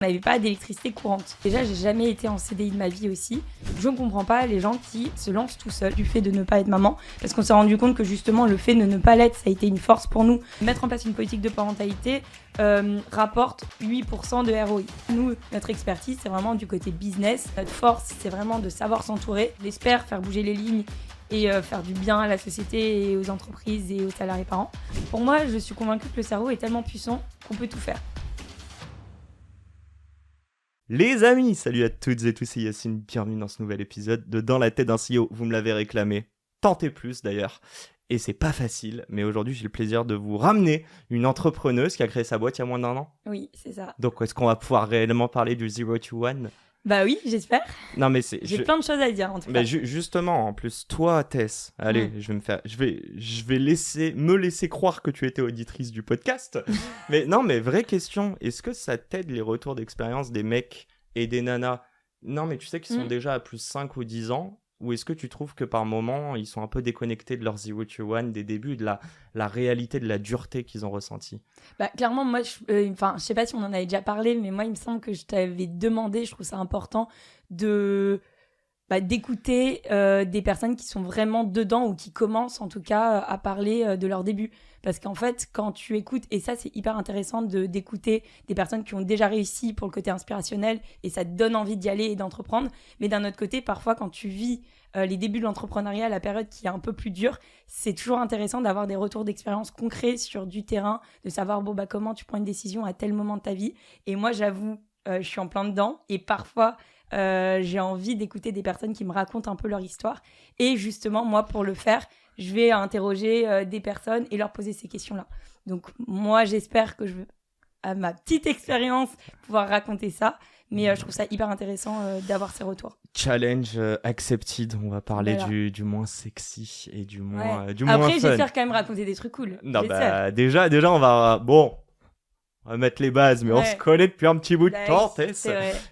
On n'avait pas d'électricité courante. Déjà, j'ai jamais été en CDI de ma vie aussi. Je ne comprends pas les gens qui se lancent tout seuls du fait de ne pas être maman. Parce qu'on s'est rendu compte que justement, le fait de ne pas l'être, ça a été une force pour nous. Mettre en place une politique de parentalité rapporte 8% de ROI. Nous, notre expertise, c'est vraiment du côté business. Notre force, c'est vraiment de savoir s'entourer. J'espère faire bouger les lignes et faire du bien à la société et aux entreprises et aux salariés parents. Pour moi, je suis convaincue que le cerveau est tellement puissant qu'on peut tout faire. Les amis, salut à toutes et tous, c'est Yacine, bienvenue dans ce nouvel épisode de Dans la tête d'un CEO, vous me l'avez réclamé, tentez plus d'ailleurs, et c'est pas facile, mais aujourd'hui j'ai le plaisir de vous ramener une entrepreneuse qui a créé sa boîte il y a moins d'1 an. Oui, c'est ça. Donc est-ce qu'on va pouvoir réellement parler du 0 to 1 ? Bah oui, j'espère. Non mais J'ai plein de choses à dire en tout cas. Mais justement, en plus, toi Tess, allez, je vais me laisser croire que tu étais auditrice du podcast. Mais non, mais vraie question, est-ce que ça t'aide les retours d'expérience des mecs et des nanas? Non, mais tu sais qu'ils sont déjà à plus 5 ou 10 ans, ou est-ce que tu trouves que par moment, ils sont un peu déconnectés de leur 0 to 1 des débuts, de la réalité, de la dureté qu'ils ont ressentie? Bah, clairement, moi, je sais pas si on en avait déjà parlé, mais moi, il me semble que je t'avais demandé, je trouve ça important, d'écouter des personnes qui sont vraiment dedans ou qui commencent en tout cas à parler de leur début. Parce qu'en fait, quand tu écoutes, et ça c'est hyper intéressant d'écouter des personnes qui ont déjà réussi pour le côté inspirationnel et ça te donne envie d'y aller et d'entreprendre. Mais d'un autre côté, parfois quand tu vis les débuts de l'entrepreneuriat, la période qui est un peu plus dure, c'est toujours intéressant d'avoir des retours d'expérience concrets sur du terrain, de savoir comment tu prends une décision à tel moment de ta vie. Et moi j'avoue, je suis en plein dedans et parfois j'ai envie d'écouter des personnes qui me racontent un peu leur histoire. Et justement, moi, pour le faire, je vais interroger des personnes et leur poser ces questions-là. Donc, moi, j'espère que je vais, à ma petite expérience, pouvoir raconter ça. Mais je trouve ça hyper intéressant d'avoir ces retours. Challenge accepted. On va parler du moins sexy et du moins fun. Après, j'espère quand même raconter des trucs cool. Non, bah, déjà, on va... Bon... On va mettre les bases, mais on se connaît depuis un petit bout de temps, Tess.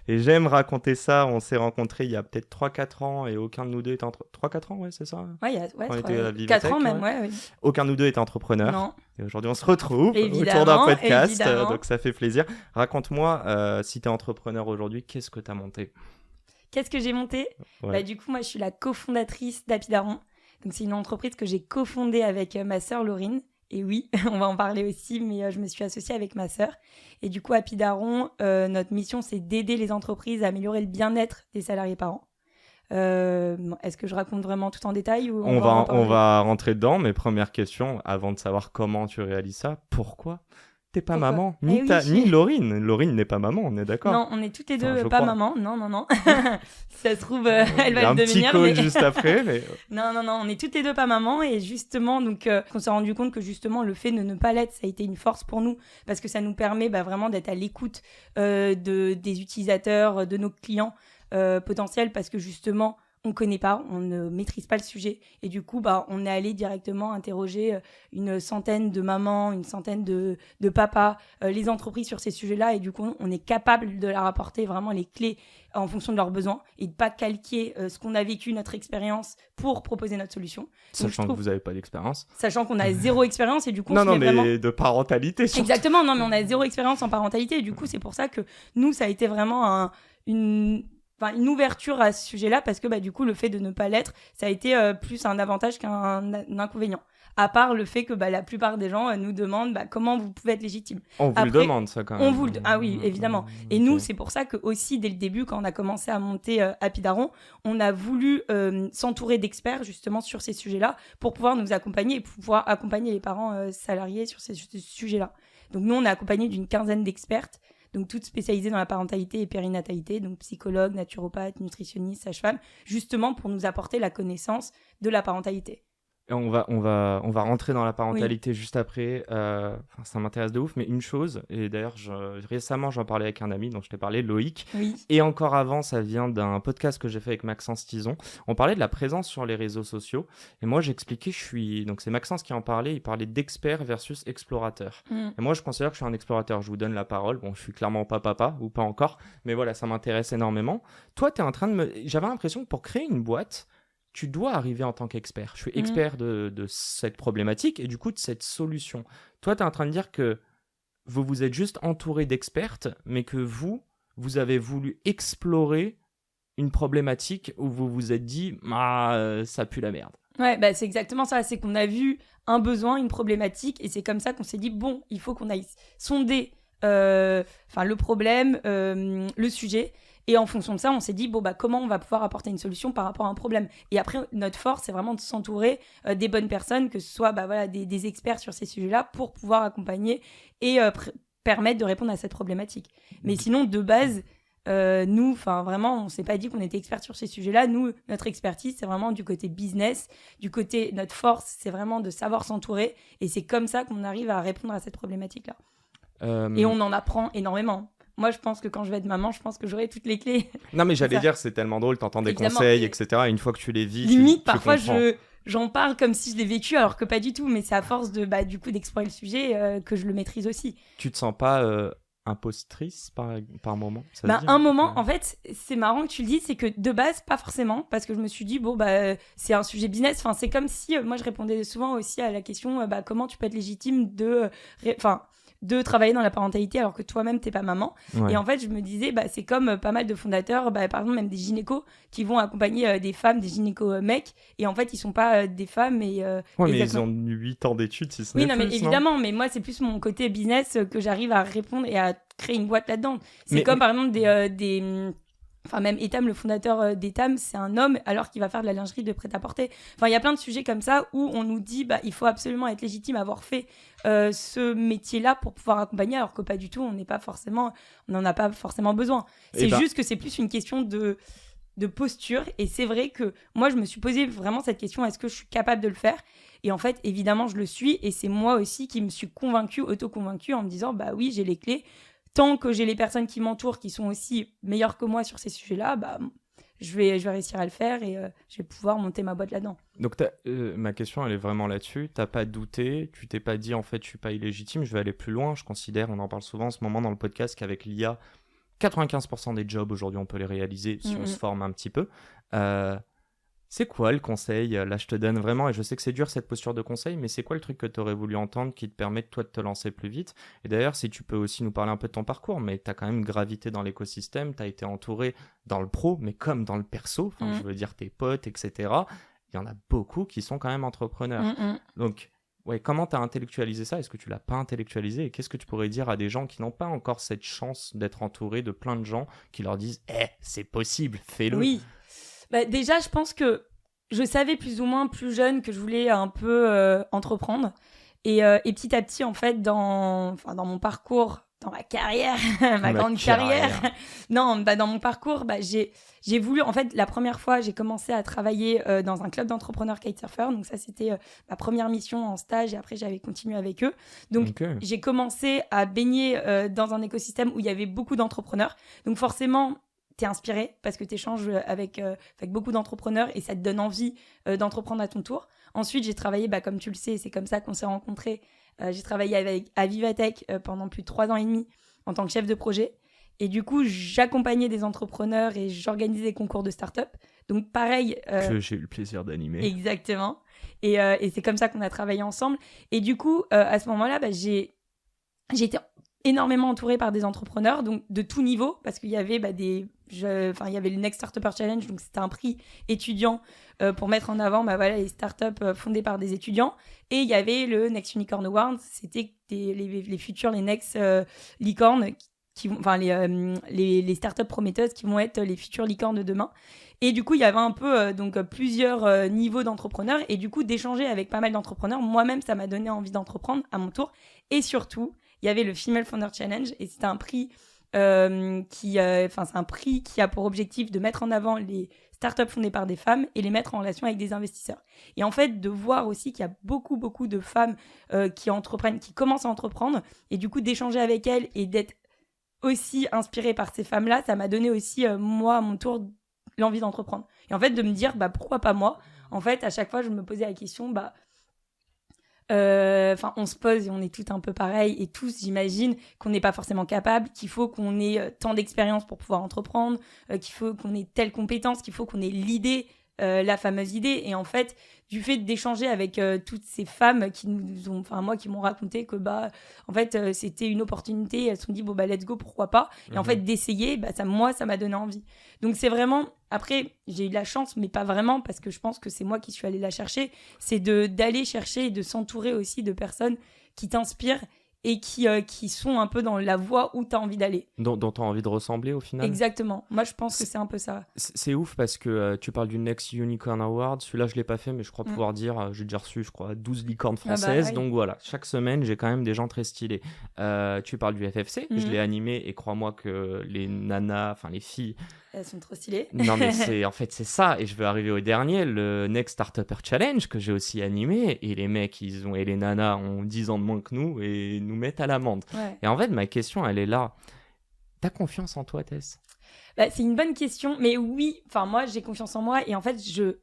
Et j'aime raconter ça. On s'est rencontrés il y a peut-être 3-4 ans et aucun de nous deux était 3-4 ans, ouais, c'est ça? Ouais, il y a 4 ans même, ouais. Aucun de nous deux était entrepreneur. Non. Et aujourd'hui, on se retrouve autour d'un podcast, donc ça fait plaisir. Raconte-moi, si tu es entrepreneur aujourd'hui, qu'est-ce que tu as monté? Qu'est-ce que j'ai monté? Bah, du coup, moi, je suis la cofondatrice d'Apidaron. Donc, c'est une entreprise que j'ai cofondée avec ma sœur Laurine. Et oui, on va en parler aussi, mais je me suis associée avec ma sœur. Et du coup, à Apidaron, notre mission, c'est d'aider les entreprises à améliorer le bien-être des salariés parents. Est-ce que je raconte vraiment tout en détail ou on va rentrer dedans, mais première question, avant de savoir comment tu réalises ça, pourquoi t'es pas maman? Ni Laurine. Laurine n'est pas maman, on est d'accord? Non, on est toutes les deux pas maman. Non. Ça se trouve, elle va le devenir. Il y a un petit call juste après. Mais... Non, on est toutes les deux pas maman. Et justement, donc, on s'est rendu compte que justement, le fait de ne pas l'être, ça a été une force pour nous. Parce que ça nous permet vraiment d'être à l'écoute des utilisateurs, de nos clients potentiels. Parce que justement... on connaît pas, on ne maîtrise pas le sujet. Et du coup, on est allé directement interroger une centaine de mamans, une centaine de papas, les entreprises sur ces sujets-là. Et du coup, on est capable de leur apporter vraiment les clés en fonction de leurs besoins et de pas calquer ce qu'on a vécu, notre expérience, pour proposer notre solution. Sachant que vous n'avez pas d'expérience. Sachant qu'on a zéro expérience et du coup... mais vraiment... de parentalité surtout. Exactement, non, mais on a zéro expérience en parentalité. Et du coup, c'est pour ça que nous, ça a été vraiment une ouverture à ce sujet-là parce que du coup le fait de ne pas l'être, ça a été plus un avantage qu'un inconvénient. À part le fait que la plupart des gens nous demandent comment vous pouvez être légitime. On vous le demande ça quand même. Ah oui, évidemment. Et nous, c'est pour ça que aussi dès le début, quand on a commencé à monter Apidaron, on a voulu s'entourer d'experts justement sur ces sujets-là pour pouvoir nous accompagner et pouvoir accompagner les parents salariés sur ces sujets-là. Donc nous, on est accompagné d'une 15aine d'expertes. Donc toutes spécialisées dans la parentalité et périnatalité, donc psychologues, naturopathes, nutritionnistes, sages-femmes, justement pour nous apporter la connaissance de la parentalité. Et on va rentrer dans la parentalité juste après. Ça m'intéresse de ouf, mais une chose, et d'ailleurs récemment j'en parlais avec un ami dont je t'ai parlé, Loïc. Oui. Et encore avant, ça vient d'un podcast que j'ai fait avec Maxence Tison. On parlait de la présence sur les réseaux sociaux. Et moi j'expliquais, donc c'est Maxence qui en parlait, il parlait d'expert versus explorateur. Et moi je considère que je suis un explorateur, je vous donne la parole. Bon, je suis clairement pas papa, ou pas encore, mais voilà, ça m'intéresse énormément. Toi, t'es en train de j'avais l'impression que pour créer une boîte, tu dois arriver en tant qu'expert. Je suis expert de cette problématique et du coup de cette solution. Toi, tu es en train de dire que vous êtes juste entouré d'expertes, mais que vous, vous avez voulu explorer une problématique où vous vous êtes dit ça pue la merde. Ouais, bah c'est exactement ça. C'est qu'on a vu un besoin, une problématique, et c'est comme ça qu'on s'est dit bon, il faut qu'on aille sonder le problème, le sujet. Et en fonction de ça, on s'est dit bon bah comment on va pouvoir apporter une solution par rapport à un problème. Et après, notre force, c'est vraiment de s'entourer des bonnes personnes, que ce soit des experts sur ces sujets-là, pour pouvoir accompagner et permettre de répondre à cette problématique. Mais sinon, de base. Nous, vraiment, on s'est pas dit qu'on était experts sur ces sujets-là. Nous, notre expertise, c'est vraiment du côté business, du côté notre force, c'est vraiment de savoir s'entourer, et c'est comme ça qu'on arrive à répondre à cette problématique-là. Et on en apprend énormément. Moi, je pense que quand je vais être maman, je pense que j'aurai toutes les clés. Non, mais j'allais dire, c'est tellement drôle, t'entends des conseils, etc. Et une fois que tu les vis, limite, tu parfois, comprends. J'en parle comme si je l'ai vécu, alors que pas du tout. Mais c'est à force du coup, d'explorer le sujet que je le maîtrise aussi. Tu te sens pas impostrice par moment, un moment, en fait, c'est marrant que tu le dises, c'est que de base, pas forcément, parce que je me suis dit, c'est un sujet business. Enfin, c'est comme si, moi, je répondais souvent aussi à la question, comment tu peux être légitime de travailler dans la parentalité alors que toi-même t'es pas maman. Ouais. Et en fait je me disais c'est comme pas mal de fondateurs, par exemple même des gynécos qui vont accompagner des femmes, des gynécos mecs, et en fait ils sont pas des femmes et mais ils ont 8 ans d'études si ce n'est plus. Mais évidemment, mais moi c'est plus mon côté business que j'arrive à répondre et à créer une boîte là-dedans. C'est comme par exemple même Etam, le fondateur d'Etam, c'est un homme alors qu'il va faire de la lingerie de prêt-à-porter. Enfin, il y a plein de sujets comme ça où on nous dit il faut absolument être légitime, avoir fait ce métier-là pour pouvoir accompagner, alors que pas du tout, on n'en a pas forcément besoin. C'est juste que c'est plus une question de posture, et c'est vrai que moi, je me suis posé vraiment cette question, est-ce que je suis capable de le faire ? Et en fait, évidemment, je le suis, et c'est moi aussi qui me suis auto-convaincue en me disant, oui, j'ai les clés. Tant que j'ai les personnes qui m'entourent qui sont aussi meilleures que moi sur ces sujets-là, je vais réussir à le faire, et je vais pouvoir monter ma boîte là-dedans. Donc ma question, elle est vraiment là-dessus. T'as pas douté, tu t'es pas dit en fait je suis pas illégitime, je vais aller plus loin. Je considère, on en parle souvent en ce moment dans le podcast, qu'avec l'IA, 95% des jobs aujourd'hui on peut les réaliser si on se forme un petit peu. C'est quoi le conseil ? Là, je te donne vraiment, et je sais que c'est dur cette posture de conseil, mais c'est quoi le truc que tu aurais voulu entendre qui te permet toi de te lancer plus vite ? Et d'ailleurs, si tu peux aussi nous parler un peu de ton parcours, mais tu as quand même gravité dans l'écosystème, tu as été entouré dans le pro, mais comme dans le perso, je veux dire tes potes, etc. Il y en a beaucoup qui sont quand même entrepreneurs. Donc, comment tu as intellectualisé ça ? Est-ce que tu l'as pas intellectualisé ? Et qu'est-ce que tu pourrais dire à des gens qui n'ont pas encore cette chance d'être entourés de plein de gens qui leur disent « c'est possible, fais-le ». Oui. Déjà, je pense que je savais plus ou moins plus jeune que je voulais un peu entreprendre. Et petit à petit, en fait, dans mon parcours, dans ma carrière, ma grande carrière, dans mon parcours, j'ai voulu, en fait, la première fois, j'ai commencé à travailler dans un club d'entrepreneurs kitesurfers. Donc ça, c'était ma première mission en stage, et après, j'avais continué avec eux. Donc, j'ai commencé à baigner dans un écosystème où il y avait beaucoup d'entrepreneurs. Donc forcément, t'es inspiré parce que t'échanges avec beaucoup d'entrepreneurs, et ça te donne envie d'entreprendre à ton tour. Ensuite, j'ai travaillé, comme tu le sais, c'est comme ça qu'on s'est rencontrés. J'ai travaillé à Vivatech pendant plus de 3 ans et demi en tant que chef de projet. Et du coup, j'accompagnais des entrepreneurs et j'organisais des concours de start-up. Donc pareil... que j'ai eu le plaisir d'animer. Exactement. Et c'est comme ça qu'on a travaillé ensemble. Et du coup, à ce moment-là, j'ai été énormément entourée par des entrepreneurs, donc de tout niveau, parce qu'il y avait il y avait le Next Startupper Challenge, donc c'était un prix étudiant pour mettre en avant les startups fondées par des étudiants, et il y avait le Next Unicorn Award, c'était les futurs, les Next licornes, les startups prometteuses qui vont être les futures licornes de demain. Et du coup, il y avait un peu plusieurs niveaux d'entrepreneurs, et du coup, d'échanger avec pas mal d'entrepreneurs, moi-même, ça m'a donné envie d'entreprendre à mon tour. Et surtout, il y avait le Female Founder Challenge, et c'était un prix c'est un prix qui a pour objectif de mettre en avant les startups fondées par des femmes et les mettre en relation avec des investisseurs. Et en fait, de voir aussi qu'il y a beaucoup de femmes qui entreprennent, qui commencent à entreprendre, et du coup, d'échanger avec elles et d'être aussi inspirée par ces femmes-là, ça m'a donné aussi, moi, à mon tour, l'envie d'entreprendre. Et en fait, de me dire, pourquoi pas moi ? En fait, à chaque fois, je me posais la question, on se pose et on est toutes un peu pareil, et tous, j'imagine, qu'on n'est pas forcément capable, qu'il faut qu'on ait tant d'expérience pour pouvoir entreprendre, qu'il faut qu'on ait telle compétence, qu'il faut qu'on ait l'idée la fameuse idée. Et en fait, du fait d'échanger avec toutes ces femmes qui m'ont raconté que en fait c'était une opportunité, elles se sont dit bon let's go, pourquoi pas, et en fait d'essayer, ça m'a donné envie. Donc c'est vraiment, après j'ai eu de la chance mais pas vraiment, parce que je pense que c'est moi qui suis allée la chercher, c'est d'aller chercher et de s'entourer aussi de personnes qui t'inspirent et qui sont un peu dans la voie où tu as envie d'aller. Dont tu as envie de ressembler au final. Exactement. Moi, je pense que c'est un peu ça. C'est ouf parce que tu parles du Next Unicorn Award. Celui-là, je ne l'ai pas fait, mais je crois pouvoir dire, j'ai déjà reçu, je crois, 12 licornes françaises. Oui. Donc voilà, chaque semaine, j'ai quand même des gens très stylés. Tu parles du FFC, je l'ai animé et crois-moi que les nanas, enfin les filles... Elles sont trop stylées. Non, mais en fait, c'est ça. Et je veux arriver au dernier, le Next Startupper Challenge, que j'ai aussi animé. Et les mecs, et les nanas ont 10 ans de moins que nous et nous mettent à l'amende. Ouais. Et en fait, ma question, elle est là. T'as confiance en toi, Tess ? C'est une bonne question. Mais oui, moi, j'ai confiance en moi. Et en fait, je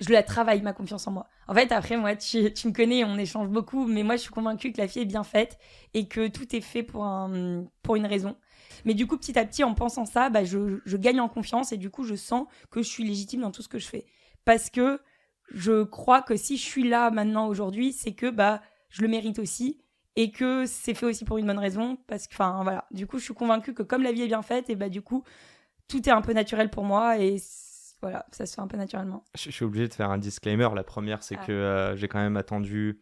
la travaille, ma confiance en moi. En fait, après, moi, tu me connais, on échange beaucoup. Mais moi, je suis convaincue que la fille est bien faite et que tout est fait pour une raison. Mais du coup, petit à petit, en pensant ça, je gagne en confiance et du coup, je sens que je suis légitime dans tout ce que je fais. Parce que je crois que si je suis là maintenant aujourd'hui, c'est que je le mérite aussi et que c'est fait aussi pour une bonne raison. Parce que, voilà. Du coup, je suis convaincue que comme la vie est bien faite, et du coup, tout est un peu naturel pour moi et voilà, ça se fait un peu naturellement. Je suis obligé de faire un disclaimer. La première, c'est que j'ai quand même attendu...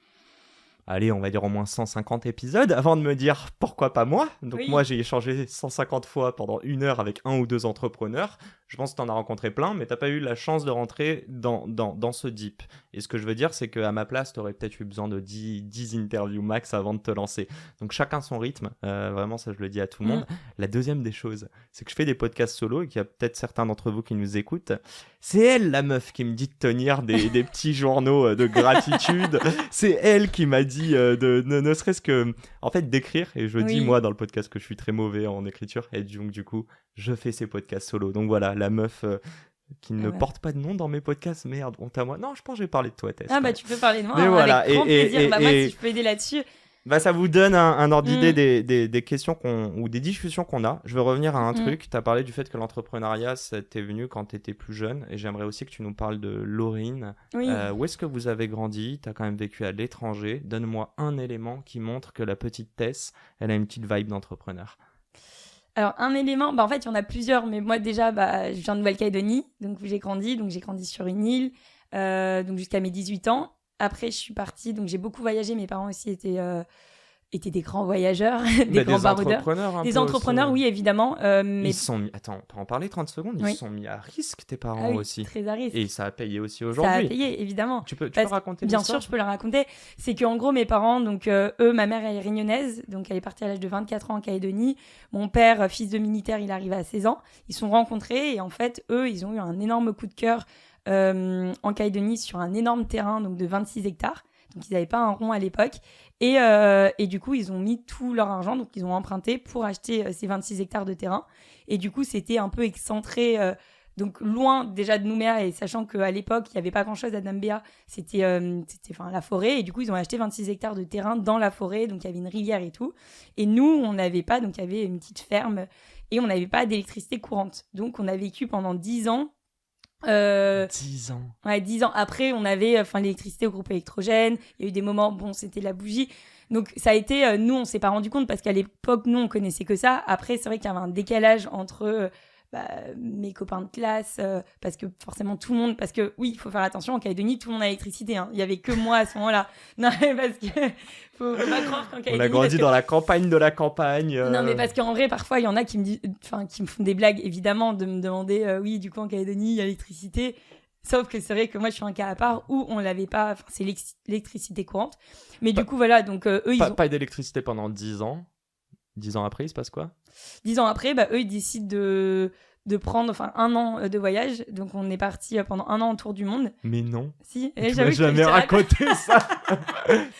Allez, on va dire au moins 150 épisodes avant de me dire pourquoi pas moi. Donc moi, j'ai échangé 150 fois pendant 1 heure avec 1 ou 2 entrepreneurs. Je pense que tu en as rencontré plein, mais tu n'as pas eu la chance de rentrer dans ce deep. Et ce que je veux dire, c'est qu'à ma place, tu aurais peut-être eu besoin de 10 interviews max avant de te lancer. Donc chacun son rythme. Vraiment, ça, je le dis à tout le monde. La deuxième des choses, c'est que je fais des podcasts solo et qu'il y a peut-être certains d'entre vous qui nous écoutent. C'est elle, la meuf, qui me dit de tenir des petits journaux de gratitude. C'est elle qui m'a dit ne serait-ce que en fait d'écrire, et je dis moi dans le podcast que je suis très mauvais en écriture, et donc du coup je fais ces podcasts solo. Donc voilà, la meuf qui ne porte pas de nom dans mes podcasts, merde, honte à moi. Non, je pense que je vais parler de toi, Tess. Tu peux parler de moi, voilà. Avec grand plaisir. Moi, si je peux aider là-dessus. Ça vous donne un ordre d'idée des questions ou des discussions qu'on a. Je veux revenir à un truc. Tu as parlé du fait que l'entrepreneuriat, ça t'est venu quand tu étais plus jeune. Et j'aimerais aussi que tu nous parles de Laurine. Oui. Où est-ce que vous avez grandi ? Tu as quand même vécu à l'étranger. Donne-moi un élément qui montre que la petite Tess, elle a une petite vibe d'entrepreneur. Alors, un élément, en fait, il y en a plusieurs. Mais moi, déjà, je viens de Nouvelle-Calédonie, donc où j'ai grandi. Donc, j'ai grandi sur une île, donc jusqu'à mes 18 ans. Après, je suis partie, donc j'ai beaucoup voyagé. Mes parents aussi étaient des grands voyageurs, des grands baroudeurs. Des entrepreneurs, aussi. Oui, évidemment. Mais... Ils se sont mis... Attends, on peut en parler 30 secondes. Ils se sont mis à risque, tes parents aussi. Très à risque. Et ça a payé aussi aujourd'hui. Ça a payé, évidemment. Tu peux raconter Bien sûr, je peux la raconter. C'est qu'en gros, mes parents, donc eux, ma mère, elle est réunionnaise, donc elle est partie à l'âge de 24 ans en Calédonie. Mon père, fils de militaire, il arrive à 16 ans. Ils se sont rencontrés et en fait, eux, ils ont eu un énorme coup de cœur en Calédonie sur un énorme terrain donc de 26 hectares. Donc, ils n'avaient pas un rond à l'époque. Et du coup, ils ont mis tout leur argent. Donc, ils ont emprunté pour acheter ces 26 hectares de terrain. Et du coup, c'était un peu excentré, donc loin déjà de Nouméa. Et sachant qu'à l'époque, il n'y avait pas grand-chose à Dambéa. C'était la forêt. Et du coup, ils ont acheté 26 hectares de terrain dans la forêt. Donc, il y avait une rivière et tout. Et nous, on n'avait pas. Donc, il y avait une petite ferme. Et on n'avait pas d'électricité courante. Donc, on a vécu pendant 10 ans. 10 ans. Ouais, 10 ans. Après, on avait l'électricité au groupe électrogène. Il y a eu des moments, c'était la bougie. Donc, ça a été, nous, on s'est pas rendu compte parce qu'à l'époque, nous, on connaissait que ça. Après, c'est vrai qu'il y avait un décalage entre mes copains de classe, parce que forcément tout le monde, parce que oui, il faut faire attention, en Calédonie, tout le monde a l'électricité. Hein. Il y avait que moi à ce moment-là. Non, mais parce que faut pas croire qu'en Calédonie. On a grandi dans la campagne de la campagne. Non, mais parce qu'en vrai, parfois, il y en a qui me font des blagues, évidemment, de me demander, oui, du coup, en Calédonie, il y a l'électricité. Sauf que c'est vrai que moi, je suis un cas à part où on l'avait pas, c'est l'électricité courante. Mais du coup, voilà, donc eux, ils ont... Pas d'électricité pendant 10 ans. 10 ans après, il se passe quoi ? 10 ans après, eux, ils décident de prendre 1 an de voyage. Donc, on est parti pendant 1 an autour du monde. Mais non. Si. Tu m'as jamais raconté ça.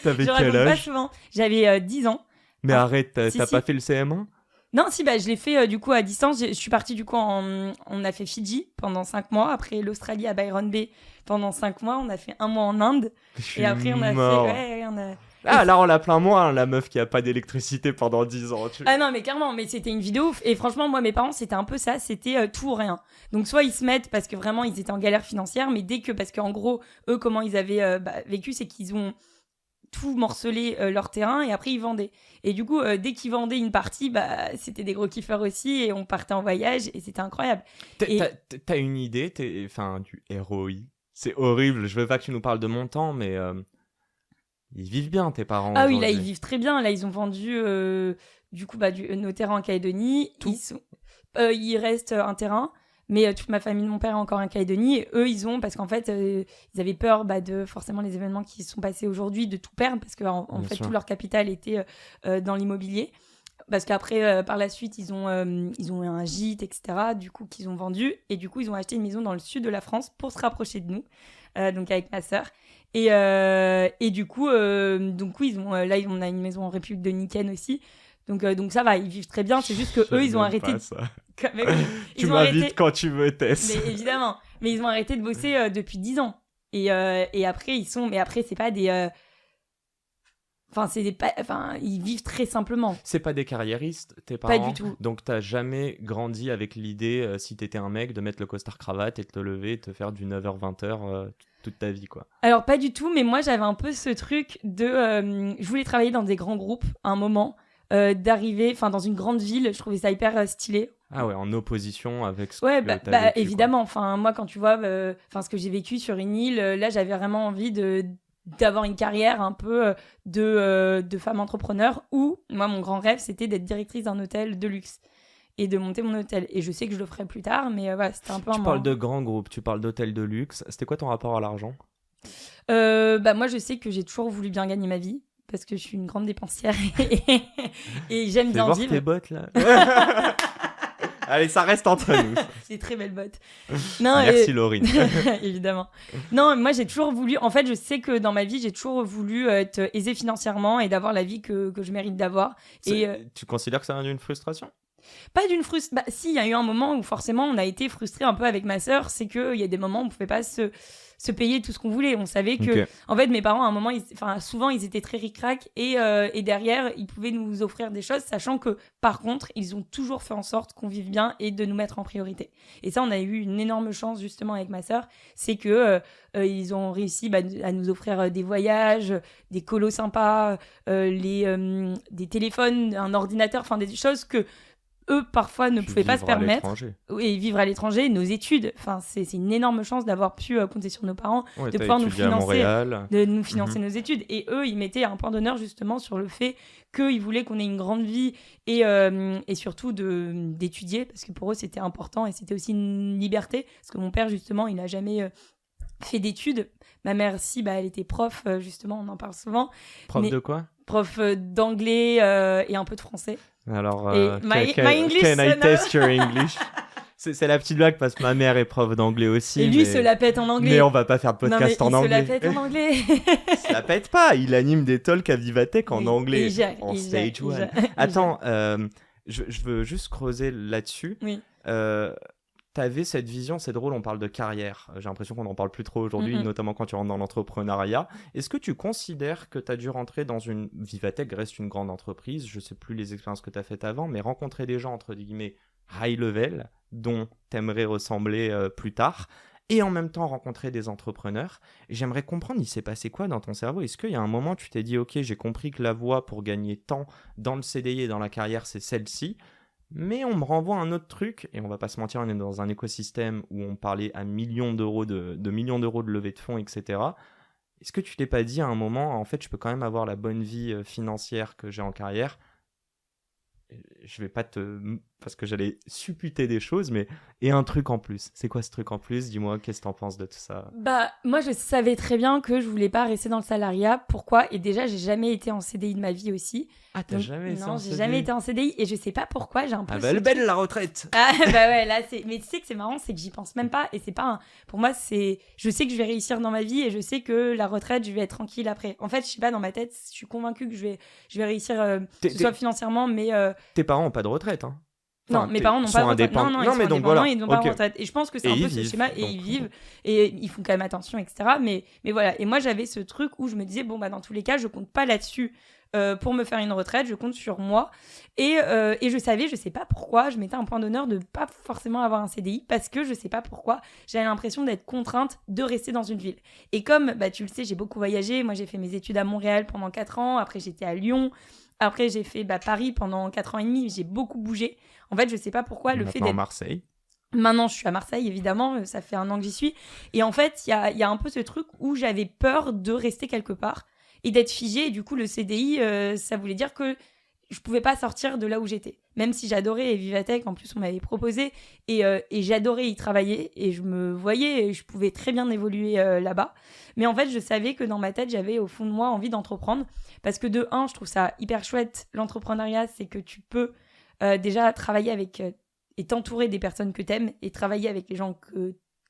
T'avais quel âge ? Pas souvent. J'avais 10 ans. Mais arrête, t'as pas fait le CM1 ? Non, si, je l'ai fait du coup à distance. Je suis partie du coup on a fait Fidji pendant 5 mois. Après l'Australie à Byron Bay pendant 5 mois. On a fait 1 mois en Inde. Et après, on a fait... Ah, là, on l'a plein moins, la meuf qui a pas d'électricité pendant 10 ans. Ah non, mais clairement, mais c'était une vidéo ouf. Et franchement, moi, mes parents, c'était un peu ça, c'était tout ou rien. Donc, soit ils se mettent parce que vraiment, ils étaient en galère financière, mais parce qu'en gros, eux, comment ils avaient vécu, c'est qu'ils ont tout morcelé leur terrain et après, ils vendaient. Et du coup, dès qu'ils vendaient une partie, c'était des gros kiffeurs aussi et on partait en voyage et c'était incroyable. T'as une idée, du ROI? C'est horrible, je veux pas que tu nous parles de montant, mais... Ils vivent bien, tes parents. Ah oui, là, ils vivent très bien. Là, ils ont vendu nos terrains en Calédonie. Tout. Il reste un terrain, mais toute ma famille de mon père a encore un Calédonie. Et eux, ils ont, parce qu'en fait, ils avaient peur de forcément les événements qui se sont passés aujourd'hui, de tout perdre, parce qu'en fait, tout leur capital était dans l'immobilier. Parce qu'après, par la suite, ils ont un gîte, etc., du coup, qu'ils ont vendu. Et du coup, ils ont acheté une maison dans le sud de la France pour se rapprocher de nous, donc avec ma sœur. Et du coup, oui, on a une maison en République Dominicaine aussi. Donc ça va, ils vivent très bien. C'est juste que eux, ils ont arrêté. Tu m'invites quand tu veux, Tess. Mais évidemment. Mais ils ont arrêté de bosser depuis 10 ans. Et après, mais après, c'est pas des. Ils vivent très simplement. C'est pas des carriéristes, tes parents? Pas du tout. Donc t'as jamais grandi avec l'idée, si t'étais un mec, de mettre le costard cravate et de te lever et de te faire du 9h-20h toute ta vie, quoi. Alors pas du tout, mais moi j'avais un peu ce truc de... je voulais travailler dans des grands groupes à un moment, d'arriver dans une grande ville, je trouvais ça hyper stylé. Ah ouais, en opposition avec ce que t'as vécu, évidemment. Enfin, moi quand tu vois ce que j'ai vécu sur une île, là j'avais vraiment envie d'avoir une carrière un peu de femme entrepreneur où, moi, mon grand rêve, c'était d'être directrice d'un hôtel de luxe et de monter mon hôtel. Et je sais que je le ferai plus tard, mais c'était un peu Tu parles de grands groupes, tu parles d'hôtels de luxe. C'était quoi ton rapport à l'argent? Moi, je sais que j'ai toujours voulu bien gagner ma vie parce que je suis une grande dépensière et j'aime bien vivre. Fais voir tes bottes, là. Allez, ça reste entre nous. C'est très belle botte. Non, merci Laurine. Évidemment. Non, moi j'ai toujours voulu. En fait, je sais que dans ma vie, j'ai toujours voulu être aisée financièrement et d'avoir la vie que je mérite d'avoir. Tu considères que ça vient d'une frustration? Pas d'une frustration. Si, il y a eu un moment où forcément on a été frustrés un peu avec ma sœur. C'est qu'il y a des moments où on pouvait pas se payer tout ce qu'on voulait. On savait que, en fait, mes parents, à un moment, souvent, ils étaient très ric-rac et derrière, ils pouvaient nous offrir des choses, sachant que, par contre, ils ont toujours fait en sorte qu'on vive bien et de nous mettre en priorité. Et ça, on a eu une énorme chance, justement, avec ma sœur, c'est que ils ont réussi à nous offrir des voyages, des colos sympas, des téléphones, un ordinateur, enfin, des choses que eux parfois ne pouvaient pas se permettre. Et vivre à l'étranger, nos études, c'est une énorme chance d'avoir pu compter sur nos parents, de pouvoir nous financer nos études. Et eux, ils mettaient un point d'honneur justement sur le fait qu'ils voulaient qu'on ait une grande vie et surtout d'étudier, parce que pour eux c'était important et c'était aussi une liberté, parce que mon père justement, il n'a jamais fait d'études. Ma mère, si, elle était prof, justement, on en parle souvent. Prof de quoi? Prof d'anglais et un peu de français. Alors, my English, can I test your English? C'est la petite blague parce que ma mère est prof d'anglais aussi. Et lui se la pète en anglais. Mais on va pas faire de podcast en anglais. Il se la pète en anglais. Il se la pète pas. Il anime des talks à Vivatech en anglais. En stage one. Attends, je veux juste creuser là-dessus. Oui. T'avais cette vision, c'est drôle, on parle de carrière. J'ai l'impression qu'on n'en parle plus trop aujourd'hui, notamment quand tu rentres dans l'entrepreneuriat. Est-ce que tu considères que tu as dû rentrer dans une... Vivatech reste une grande entreprise, je sais plus les expériences que tu as faites avant, mais rencontrer des gens, entre guillemets, high level, dont t'aimerais ressembler plus tard, et en même temps rencontrer des entrepreneurs. Et j'aimerais comprendre, il s'est passé quoi dans ton cerveau? Est-ce qu'il y a un moment, tu t'es dit, ok, j'ai compris que la voie pour gagner tant dans le CDI et dans la carrière, c'est celle-ci, mais on me renvoie un autre truc, et on va pas se mentir, on est dans un écosystème où on parlait à millions d'euros de levée de fonds, etc. Est-ce que tu t'es pas dit à un moment, en fait, je peux quand même avoir la bonne vie financière que j'ai en carrière? Je vais pas parce que j'allais supputer des choses, mais... Et un truc en plus. C'est quoi ce truc en plus? Dis-moi, qu'est-ce que t'en penses de tout ça? Moi, je savais très bien que je voulais pas rester dans le salariat. Pourquoi? Et déjà, j'ai jamais été en CDI de ma vie aussi. Ah, t'as jamais été en CDI? Non, j'ai jamais été en CDI et je sais pas pourquoi. J'ai un peu... elle est belle, la retraite! Ah, ouais, là, c'est... Mais tu sais que c'est marrant, c'est que j'y pense même pas. Et c'est pas Pour moi, c'est... Je sais que je vais réussir dans ma vie et je sais que la retraite, je vais être tranquille après. En fait, je sais pas, dans ma tête, je suis convaincue que je vais réussir, que ce soit financièrement, mais... Tes parents ont pas de retraite, hein? Non, mes parents n'ont pas de retraite. Non, ils sont mais donc indépendants, voilà. ils n'ont pas de retraite. Et je pense que c'est un peu ce schéma, et ils vivent, et ils font quand même attention, etc. Mais voilà. Et moi, j'avais ce truc où je me disais, bon, bah, dans tous les cas, je compte pas là-dessus pour me faire une retraite, je compte sur moi. Et je savais, je sais pas pourquoi, je mettais un point d'honneur de pas forcément avoir un CDI, parce que je sais pas pourquoi, j'avais l'impression d'être contrainte de rester dans une ville. Et comme, bah, tu le sais, j'ai beaucoup voyagé. Moi, j'ai fait mes études à Montréal pendant 4 ans. Après, j'étais à Lyon. Après, j'ai fait Paris pendant 4 ans et demi. J'ai beaucoup bougé. En fait, je sais pas pourquoi le fait d'être... Marseille. Maintenant, je suis à Marseille, évidemment. Ça fait 1 an que j'y suis. Et en fait, il y a un peu ce truc où j'avais peur de rester quelque part et d'être figée. Et du coup, le CDI, ça voulait dire que je pouvais pas sortir de là où j'étais. Même si j'adorais Vivatech, en plus, on m'avait proposé. Et j'adorais y travailler. Et je me voyais, et je pouvais très bien évoluer là-bas. Mais en fait, je savais que dans ma tête, j'avais au fond de moi envie d'entreprendre. Parce que de un, je trouve ça hyper chouette. L'entrepreneuriat, c'est que tu peux déjà travailler avec et t'entourer des personnes que t'aimes et travailler avec les gens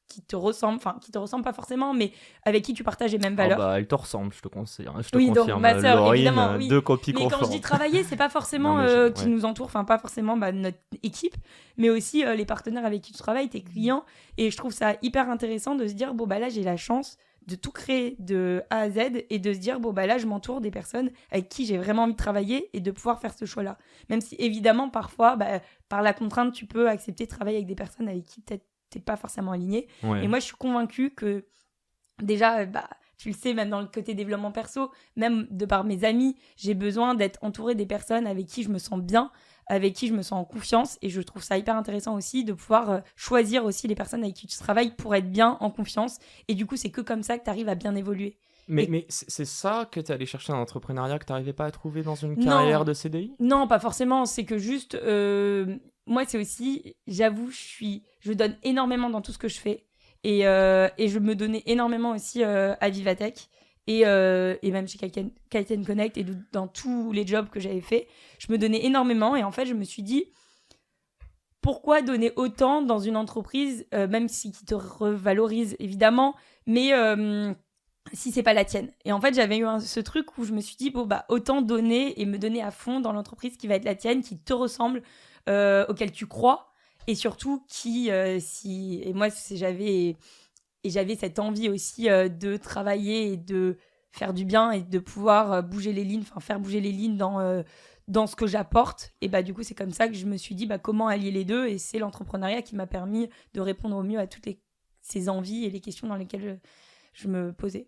qui te ressemblent, enfin qui te ressemblent pas forcément, mais avec qui tu partages les mêmes valeurs. Elle te ressemble, je te conseille. Je te oui, confirme. Donc ma sœur, Laurine, évidemment, oui. 2 copies mais quand je dis travailler, c'est pas forcément qui nous entoure, enfin pas forcément notre équipe, mais aussi les partenaires avec qui tu travailles, tes clients. Et je trouve ça hyper intéressant de se dire, bon, bah là, j'ai la chance de tout créer de A à Z et de se dire, bon, bah là, je m'entoure des personnes avec qui j'ai vraiment envie de travailler et de pouvoir faire ce choix-là. Même si, évidemment, parfois, par la contrainte, tu peux accepter de travailler avec des personnes avec qui peut-être t'es pas forcément aligné. Ouais. Et moi, je suis convaincue que, déjà, tu le sais, même dans le côté développement perso, même de par mes amis, j'ai besoin d'être entourée des personnes avec qui je me sens bien, avec qui je me sens en confiance, et je trouve ça hyper intéressant aussi de pouvoir choisir aussi les personnes avec qui tu travailles pour être bien en confiance, et du coup c'est que comme ça que tu arrives à bien évoluer. Mais c'est ça que tu es allé chercher dans l'entrepreneuriat que tu n'arrivais pas à trouver dans une carrière de CDI ? Non, pas forcément, c'est que juste, moi c'est aussi, j'avoue, je donne énormément dans tout ce que je fais, et je me donnais énormément aussi à Vivatech. Et même chez Kite & Connect et dans tous les jobs que j'avais fait, je me donnais énormément. Et en fait, je me suis dit, pourquoi donner autant dans une entreprise, même si qui te revalorise, évidemment, mais si c'est pas la tienne. Et en fait, j'avais eu ce truc où je me suis dit, bon, autant donner et me donner à fond dans l'entreprise qui va être la tienne, qui te ressemble, auquel tu crois, et surtout qui, et moi, j'avais cette envie aussi de travailler et de faire du bien et de pouvoir bouger les lignes, faire bouger les lignes dans ce que j'apporte. Et du coup, c'est comme ça que je me suis dit comment allier les deux. Et c'est l'entrepreneuriat qui m'a permis de répondre au mieux à toutes ces envies et les questions dans lesquelles je me posais.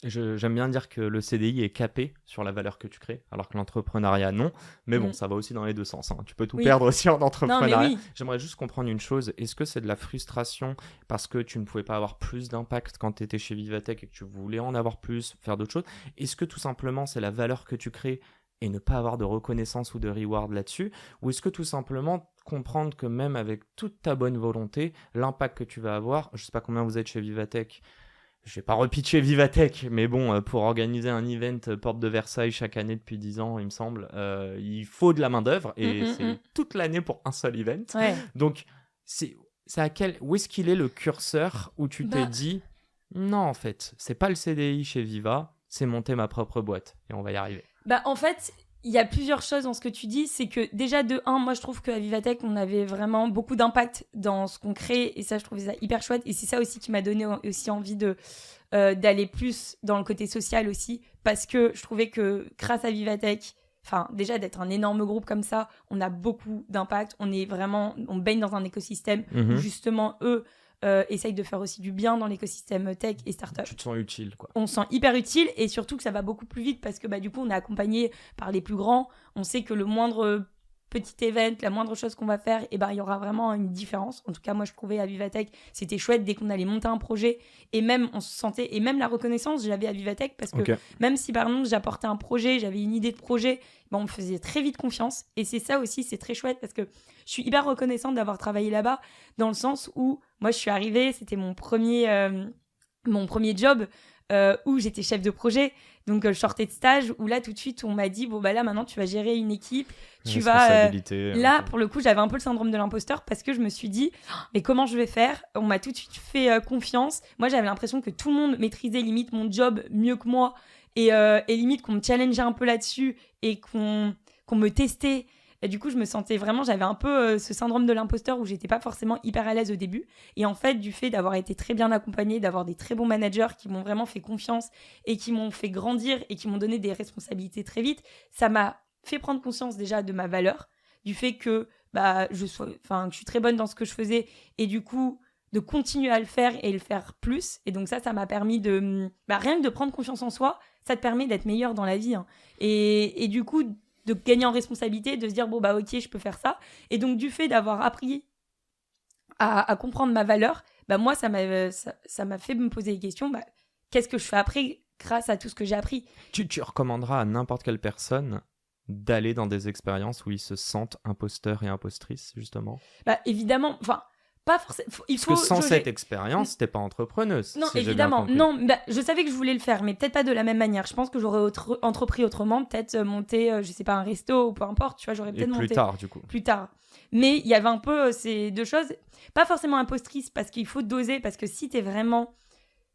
J'aime bien dire que le CDI est capé sur la valeur que tu crées, alors que l'entrepreneuriat, non. Mais bon, ça va aussi dans les deux sens. Hein. Tu peux tout perdre aussi en entrepreneuriat. Oui. J'aimerais juste comprendre une chose. Est-ce que c'est de la frustration parce que tu ne pouvais pas avoir plus d'impact quand tu étais chez Vivatech et que tu voulais en avoir plus, faire d'autres choses ? Est-ce que tout simplement, c'est la valeur que tu crées et ne pas avoir de reconnaissance ou de reward là-dessus ? Ou est-ce que tout simplement comprendre que même avec toute ta bonne volonté, l'impact que tu vas avoir, je ne sais pas combien vous êtes chez Vivatech, je vais pas repitcher Vivatech, mais bon, pour organiser un event Porte de Versailles chaque année depuis 10 ans, il me semble, il faut de la main-d'œuvre et c'est toute l'année pour un seul event. Ouais. Donc, c'est où est-ce qu'il est le curseur où tu t'es dit non, en fait, c'est pas le CDI chez Viva, c'est monter ma propre boîte et on va y arriver. En fait, il y a plusieurs choses dans ce que tu dis. C'est que déjà, de un, moi je trouve qu'à Vivatech, on avait vraiment beaucoup d'impact dans ce qu'on crée et ça, je trouvais ça hyper chouette. Et c'est ça aussi qui m'a donné aussi envie d'aller plus dans le côté social aussi, parce que je trouvais que grâce à Vivatech, déjà d'être un énorme groupe comme ça, on a beaucoup d'impact. On baigne dans un écosystème où justement eux essayent de faire aussi du bien dans l'écosystème tech et startup. Tu te sens utile, quoi. On se sent hyper utile et surtout que ça va beaucoup plus vite parce que du coup on est accompagné par les plus grands. On sait que le moindre petit event, la moindre chose qu'on va faire, il y aura vraiment une différence. En tout cas, moi je trouvais à Vivatech, c'était chouette dès qu'on allait monter un projet et même on se sentait, et même la reconnaissance, je l'avais à Vivatech parce que même si par exemple j'apportais un projet, j'avais une idée de projet, on me faisait très vite confiance. Et c'est ça aussi, c'est très chouette parce que je suis hyper reconnaissante d'avoir travaillé là-bas dans le sens où moi je suis arrivée, c'était mon premier job où j'étais chef de projet. Donc je sortais de stage où là tout de suite on m'a dit là maintenant tu vas gérer une équipe, tu vas là pour le coup j'avais un peu le syndrome de l'imposteur parce que je me suis dit mais comment je vais faire ? On m'a tout de suite fait confiance. Moi j'avais l'impression que tout le monde maîtrisait limite mon job mieux que moi et limite qu'on me challengeait un peu là-dessus et qu'on me testait Et du coup, je me sentais vraiment, j'avais un peu ce syndrome de l'imposteur où j'étais pas forcément hyper à l'aise au début. Et en fait, du fait d'avoir été très bien accompagnée, d'avoir des très bons managers qui m'ont vraiment fait confiance et qui m'ont fait grandir et qui m'ont donné des responsabilités très vite, ça m'a fait prendre conscience déjà de ma valeur, du fait que je suis très bonne dans ce que je faisais et du coup de continuer à le faire et le faire plus. Et donc ça m'a permis de rien que de prendre confiance en soi, ça te permet d'être meilleur dans la vie, hein. Et du coup de gagner en responsabilité, de se dire ok, je peux faire ça. Et donc du fait d'avoir appris à comprendre ma valeur, moi ça m'a fait me poser des questions, qu'est-ce que je fais après grâce à tout ce que j'ai appris. Tu recommanderas à n'importe quelle personne d'aller dans des expériences où ils se sentent imposteurs et impostrices, justement? Évidemment, pas forcément. Parce que sans cette expérience, t'es pas entrepreneuse. Non, si évidemment. Non, je savais que je voulais le faire, mais peut-être pas de la même manière. Je pense que j'aurais entrepris autrement, peut-être monter, je sais pas, un resto ou peu importe, tu vois, j'aurais peut-être monté. Plus tard, du coup. Plus tard. Mais il y avait un peu ces deux choses. Pas forcément impostrice, parce qu'il faut doser, parce que si t'es vraiment...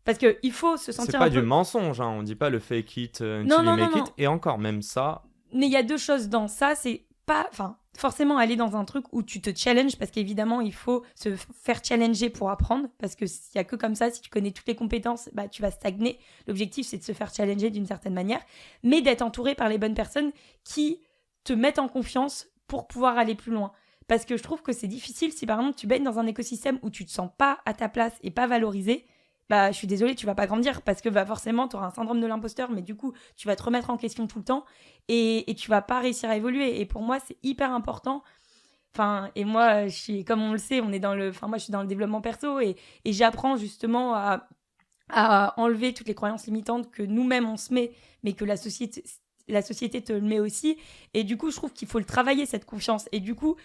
Parce qu'il faut se sentir c'est pas du mensonge, hein. On dit pas le fake it until you make it. Et encore, même ça... Mais il y a deux choses dans ça, c'est pas... forcément aller dans un truc où tu te challenges, parce qu'évidemment, il faut se faire challenger pour apprendre, parce qu'il n'y a que comme ça, si tu connais toutes les compétences, tu vas stagner. L'objectif, c'est de se faire challenger d'une certaine manière, mais d'être entouré par les bonnes personnes qui te mettent en confiance pour pouvoir aller plus loin. Parce que je trouve que c'est difficile si, par exemple, tu baignes dans un écosystème où tu te sens pas à ta place et pas valorisé. Je suis désolée, tu vas pas grandir parce que forcément, tu auras un syndrome de l'imposteur, mais du coup, tu vas te remettre en question tout le temps et tu vas pas réussir à évoluer. Et pour moi, c'est hyper important. Et moi, comme on le sait, moi, je suis dans le développement perso et j'apprends justement à enlever toutes les croyances limitantes que nous-mêmes on se met, mais que la société te le met aussi. Et du coup, je trouve qu'il faut le travailler, cette confiance. Et du coup,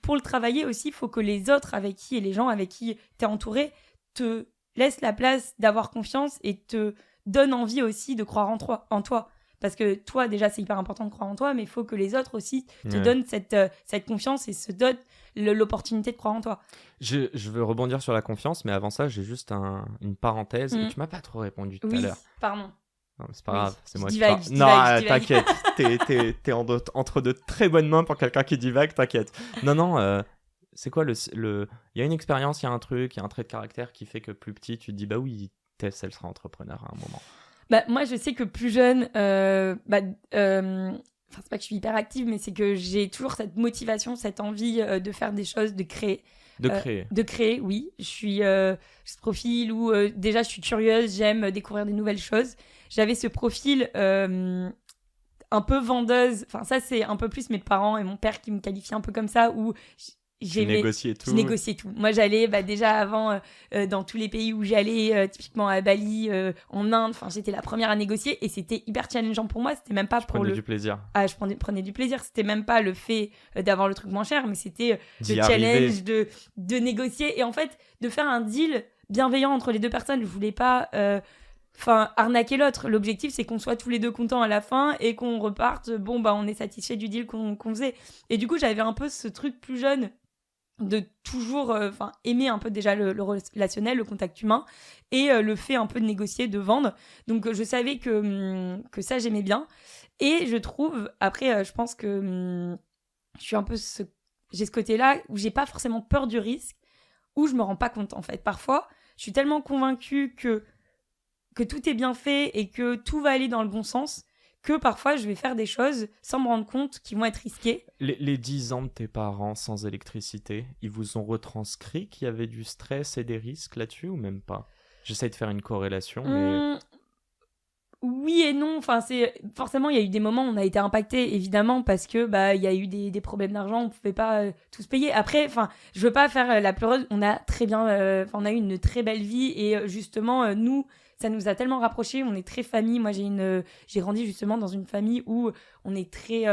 pour le travailler aussi, il faut que les autres et les gens avec qui tu es entouré te laisse la place d'avoir confiance et te donne envie aussi de croire en toi. Parce que toi, déjà, c'est hyper important de croire en toi, mais il faut que les autres aussi te donnent cette confiance et se donnent l'opportunité de croire en toi. Je veux rebondir sur la confiance, mais avant ça, j'ai juste une parenthèse. Et tu m'as pas trop répondu tout à l'heure. Pardon. Non, mais c'est pas grave, c'est moi qui parle. Non, t'inquiète, t'es entre de très bonnes mains pour quelqu'un qui divague, t'inquiète. Non, c'est quoi il y a une expérience, il y a un truc, il y a un trait de caractère qui fait que plus petit, tu te dis oui, Tess, elle sera entrepreneur à un moment. Moi, je sais que plus jeune, c'est pas que je suis hyper active, mais c'est que j'ai toujours cette motivation, cette envie de faire des choses, de créer. De créer, oui. Je suis ce profil où déjà je suis curieuse, j'aime découvrir des nouvelles choses. J'avais ce profil un peu vendeuse. Ça, c'est un peu plus mes parents et mon père qui me qualifient un peu comme ça, où je négociais tout. Moi, j'allais déjà avant dans tous les pays où j'allais, typiquement à Bali, en Inde. J'étais la première à négocier et c'était hyper challengeant pour moi. C'était même pas pour du plaisir. Ah, je prenais du plaisir. C'était même pas le fait d'avoir le truc moins cher, mais c'était le challenge de négocier et en fait de faire un deal bienveillant entre les deux personnes. Je voulais pas arnaquer l'autre. L'objectif, c'est qu'on soit tous les deux contents à la fin et qu'on reparte. On est satisfait du deal qu'on faisait. Et du coup, j'avais un peu ce truc plus jeune de toujours aimer un peu déjà le relationnel, le contact humain et le fait un peu de négocier, de vendre. Donc je savais que ça j'aimais bien et je trouve après je pense que je suis un peu j'ai ce côté-là où j'ai pas forcément peur du risque, où je me rends pas compte en fait. Parfois je suis tellement convaincue que tout est bien fait et que tout va aller dans le bon sens que parfois je vais faire des choses sans me rendre compte qui vont être risquées. Les 10 ans de tes parents sans électricité, ils vous ont retranscrit qu'il y avait du stress et des risques là-dessus ou même pas? J'essaie de faire une corrélation, mais... Oui et non. Forcément, il y a eu des moments où on a été impacté, évidemment, parce que il y a eu des problèmes d'argent, on pouvait pas tous payer. Après, je veux pas faire la pleureuse. On a très bien, on a eu une très belle vie et justement, nous, ça nous a tellement rapprochés. On est très famille. Moi, j'ai grandi justement dans une famille où on est très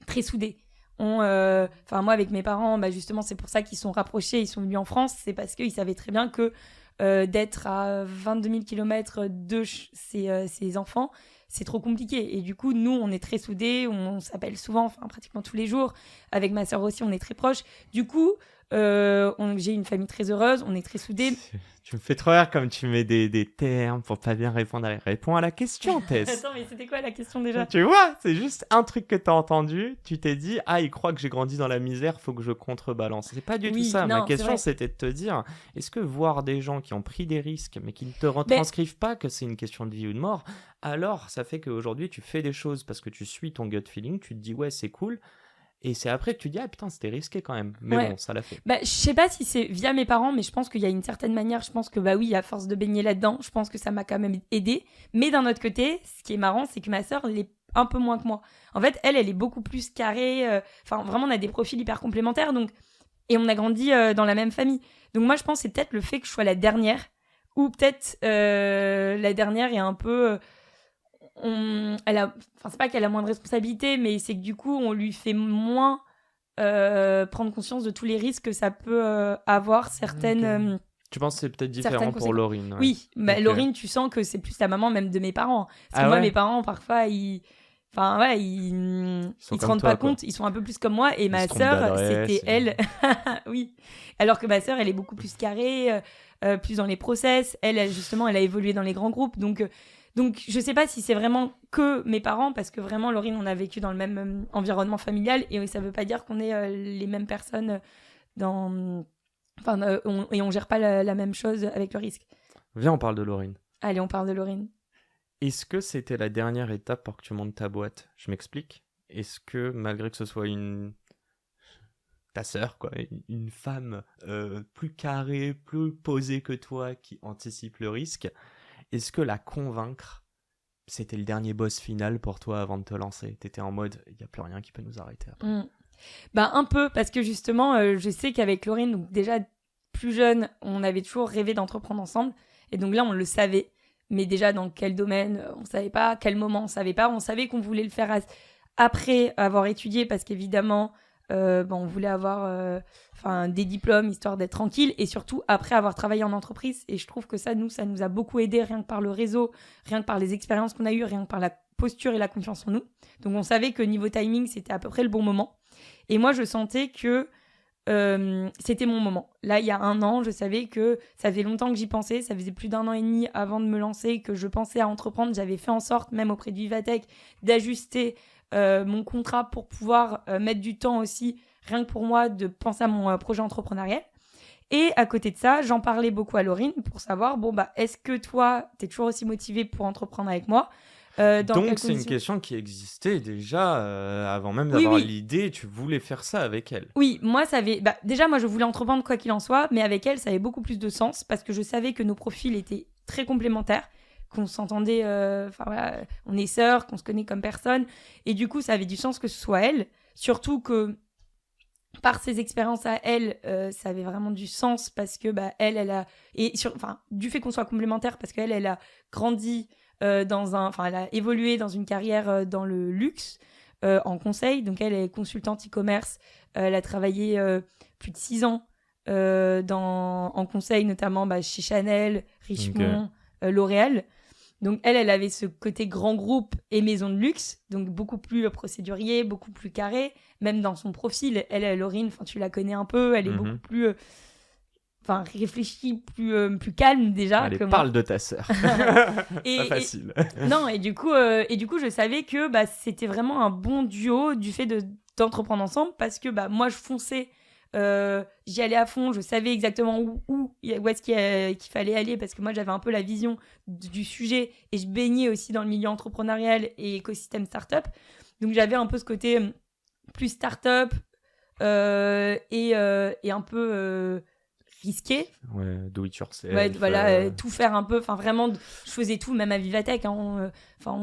très soudés. Moi, avec mes parents, justement, c'est pour ça qu'ils sont rapprochés. Ils sont venus en France. C'est parce qu'ils savaient très bien que d'être à 22 000 km de ses enfants, c'est trop compliqué. Et du coup, nous, on est très soudés, on s'appelle souvent, pratiquement tous les jours. Avec ma sœur aussi, on est très proches. Du coup, J'ai une famille très heureuse, on est très soudés. Tu me fais trop rire comme tu mets des termes pour pas bien répondre. Réponds à la question, Tess. Attends, mais c'était quoi la question déjà? Tu vois, c'est juste un truc que t'as entendu. Tu t'es dit, ah, il croit que j'ai grandi dans la misère, faut que je contrebalance. C'est pas du tout ça. Ma question, c'était de te dire, est-ce que voir des gens qui ont pris des risques, mais qui ne te retranscrivent pas que c'est une question de vie ou de mort, alors ça fait qu'aujourd'hui, tu fais des choses parce que tu suis ton gut feeling, tu te dis, ouais, c'est cool. Et c'est après que tu dis, ah putain, c'était risqué quand même. Mais bon, ça l'a fait. Je sais pas si c'est via mes parents, mais je pense qu'il y a une certaine manière, je pense que oui, à force de baigner là-dedans, je pense que ça m'a quand même aidé. Mais d'un autre côté, ce qui est marrant, c'est que ma sœur, elle est un peu moins que moi. En fait, elle est beaucoup plus carrée. Enfin, vraiment, on a des profils hyper complémentaires. Donc... Et on a grandi dans la même famille. Donc moi, je pense que c'est peut-être le fait que je sois la dernière. Ou peut-être la dernière est un peu... c'est pas qu'elle a moins de responsabilités, mais c'est que du coup on lui fait moins prendre conscience de tous les risques que ça peut avoir certaines. Tu penses que c'est peut-être différent pour Laurine? Oui, Laurine, tu sens que c'est plus la maman même de mes parents. Parce que moi, mes parents, parfois, ils se rendent pas compte. Ils sont un peu plus comme moi. Et ma sœur, c'était elle. Oui. Alors que ma sœur, elle est beaucoup plus carrée, plus dans les process. Elle, justement, elle a évolué dans les grands groupes. Donc, je sais pas si c'est vraiment que mes parents, parce que vraiment, Laurine, on a vécu dans le même environnement familial, et ça veut pas dire qu'on est les mêmes personnes et on gère pas la même chose avec le risque. Viens, on parle de Laurine. Allez, on parle de Laurine. Est-ce que c'était la dernière étape pour que tu montes ta boîte? Je m'explique. Est-ce que, malgré que ce soit ta sœur, quoi, une femme plus carrée, plus posée que toi, qui anticipe le risque, est-ce que la convaincre, c'était le dernier boss final pour toi avant de te lancer? T'étais en mode, il n'y a plus rien qui peut nous arrêter après. Un peu, parce que justement, je sais qu'avec Laurine, donc déjà plus jeune, on avait toujours rêvé d'entreprendre ensemble. Et donc là, on le savait. Mais déjà, dans quel domaine, on ne savait pas. Quel moment, on ne savait pas. On savait qu'on voulait le faire après avoir étudié, parce qu'évidemment... on voulait avoir des diplômes histoire d'être tranquille, et surtout après avoir travaillé en entreprise. Et je trouve que ça nous a beaucoup aidé, rien que par le réseau, rien que par les expériences qu'on a eues, rien que par la posture et la confiance en nous. Donc on savait que niveau timing, c'était à peu près le bon moment. Et moi, je sentais que c'était mon moment. Là, il y a 1 an, je savais que ça faisait longtemps que j'y pensais. Ça faisait plus d'1 an et demi avant de me lancer que je pensais à entreprendre. J'avais fait en sorte, même auprès de Vivatech, d'ajuster mon contrat pour pouvoir mettre du temps aussi, rien que pour moi, de penser à mon projet entrepreneurial. Et à côté de ça, j'en parlais beaucoup à Laurine pour savoir, est-ce que toi, t'es toujours aussi motivée pour entreprendre avec moi? Donc c'est une question qui existait déjà avant même d'avoir l'idée, tu voulais faire ça avec elle. Oui, moi ça avait... déjà, moi je voulais entreprendre quoi qu'il en soit, mais avec elle, ça avait beaucoup plus de sens, parce que je savais que nos profils étaient très complémentaires, qu'on s'entendait, on est sœurs, qu'on se connaît comme personne, et du coup ça avait du sens que ce soit elle, surtout que par ses expériences à elle, ça avait vraiment du sens, parce que elle a... du fait qu'on soit complémentaires, parce qu'elle a grandi elle a évolué dans une carrière dans le luxe, en conseil, donc elle est consultante e-commerce, elle a travaillé plus de 6 ans en conseil, notamment chez Chanel, Richemont, L'Oréal. Donc elle avait ce côté grand groupe et maison de luxe, donc beaucoup plus procédurier, beaucoup plus carré, même dans son profil. Laurine, tu la connais un peu, elle est beaucoup plus réfléchie, plus calme déjà. Allez, parle de ta sœur. Pas facile. Non, et du coup, je savais que c'était vraiment un bon duo du fait d'entreprendre ensemble, parce que moi je fonçais, j'y allais à fond, je savais exactement où est-ce qu'il fallait aller, parce que moi j'avais un peu la vision du sujet, et je baignais aussi dans le milieu entrepreneurial et écosystème startup, donc j'avais un peu ce côté plus startup et un peu risqué. Ouais, do it yourself. Ouais, tout faire un peu, vraiment, je faisais tout, même à Vivatech, on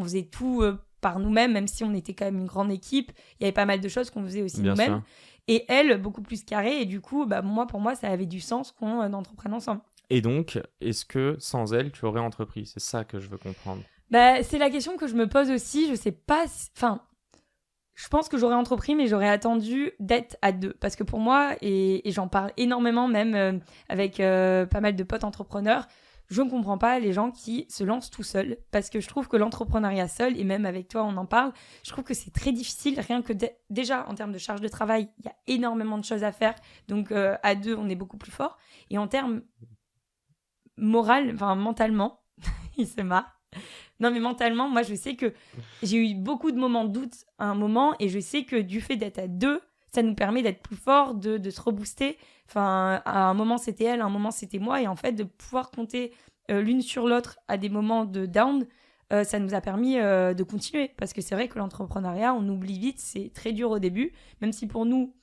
faisait tout par nous-mêmes, même si on était quand même une grande équipe, il y avait pas mal de choses qu'on faisait aussi Bien nous-mêmes. sûr. Et elle, beaucoup plus carrée, et du coup, pour moi, ça avait du sens qu'on entreprenne ensemble. Et donc, est-ce que sans elle, tu aurais entrepris? C'est ça que je veux comprendre. C'est la question que je me pose aussi, je sais pas, je pense que j'aurais entrepris, mais j'aurais attendu d'être à 2. Parce que pour moi, et j'en parle énormément même avec pas mal de potes entrepreneurs, je ne comprends pas les gens qui se lancent tout seuls, parce que je trouve que l'entrepreneuriat seul, et même avec toi on en parle, je trouve que c'est très difficile, rien que déjà en termes de charge de travail, il y a énormément de choses à faire, donc à deux on est beaucoup plus fort, et en termes mentalement, il se marre. Non mais mentalement, moi je sais que j'ai eu beaucoup de moments de doute à un moment, et je sais que du fait d'être à deux, ça nous permet d'être plus forts, de se rebooster. Enfin, à un moment c'était elle, à un moment c'était moi, et en fait de pouvoir compter l'une sur l'autre à des moments de down, ça nous a permis de continuer. Parce que c'est vrai que l'entrepreneuriat, on oublie vite, c'est très dur au début, même si pour nous...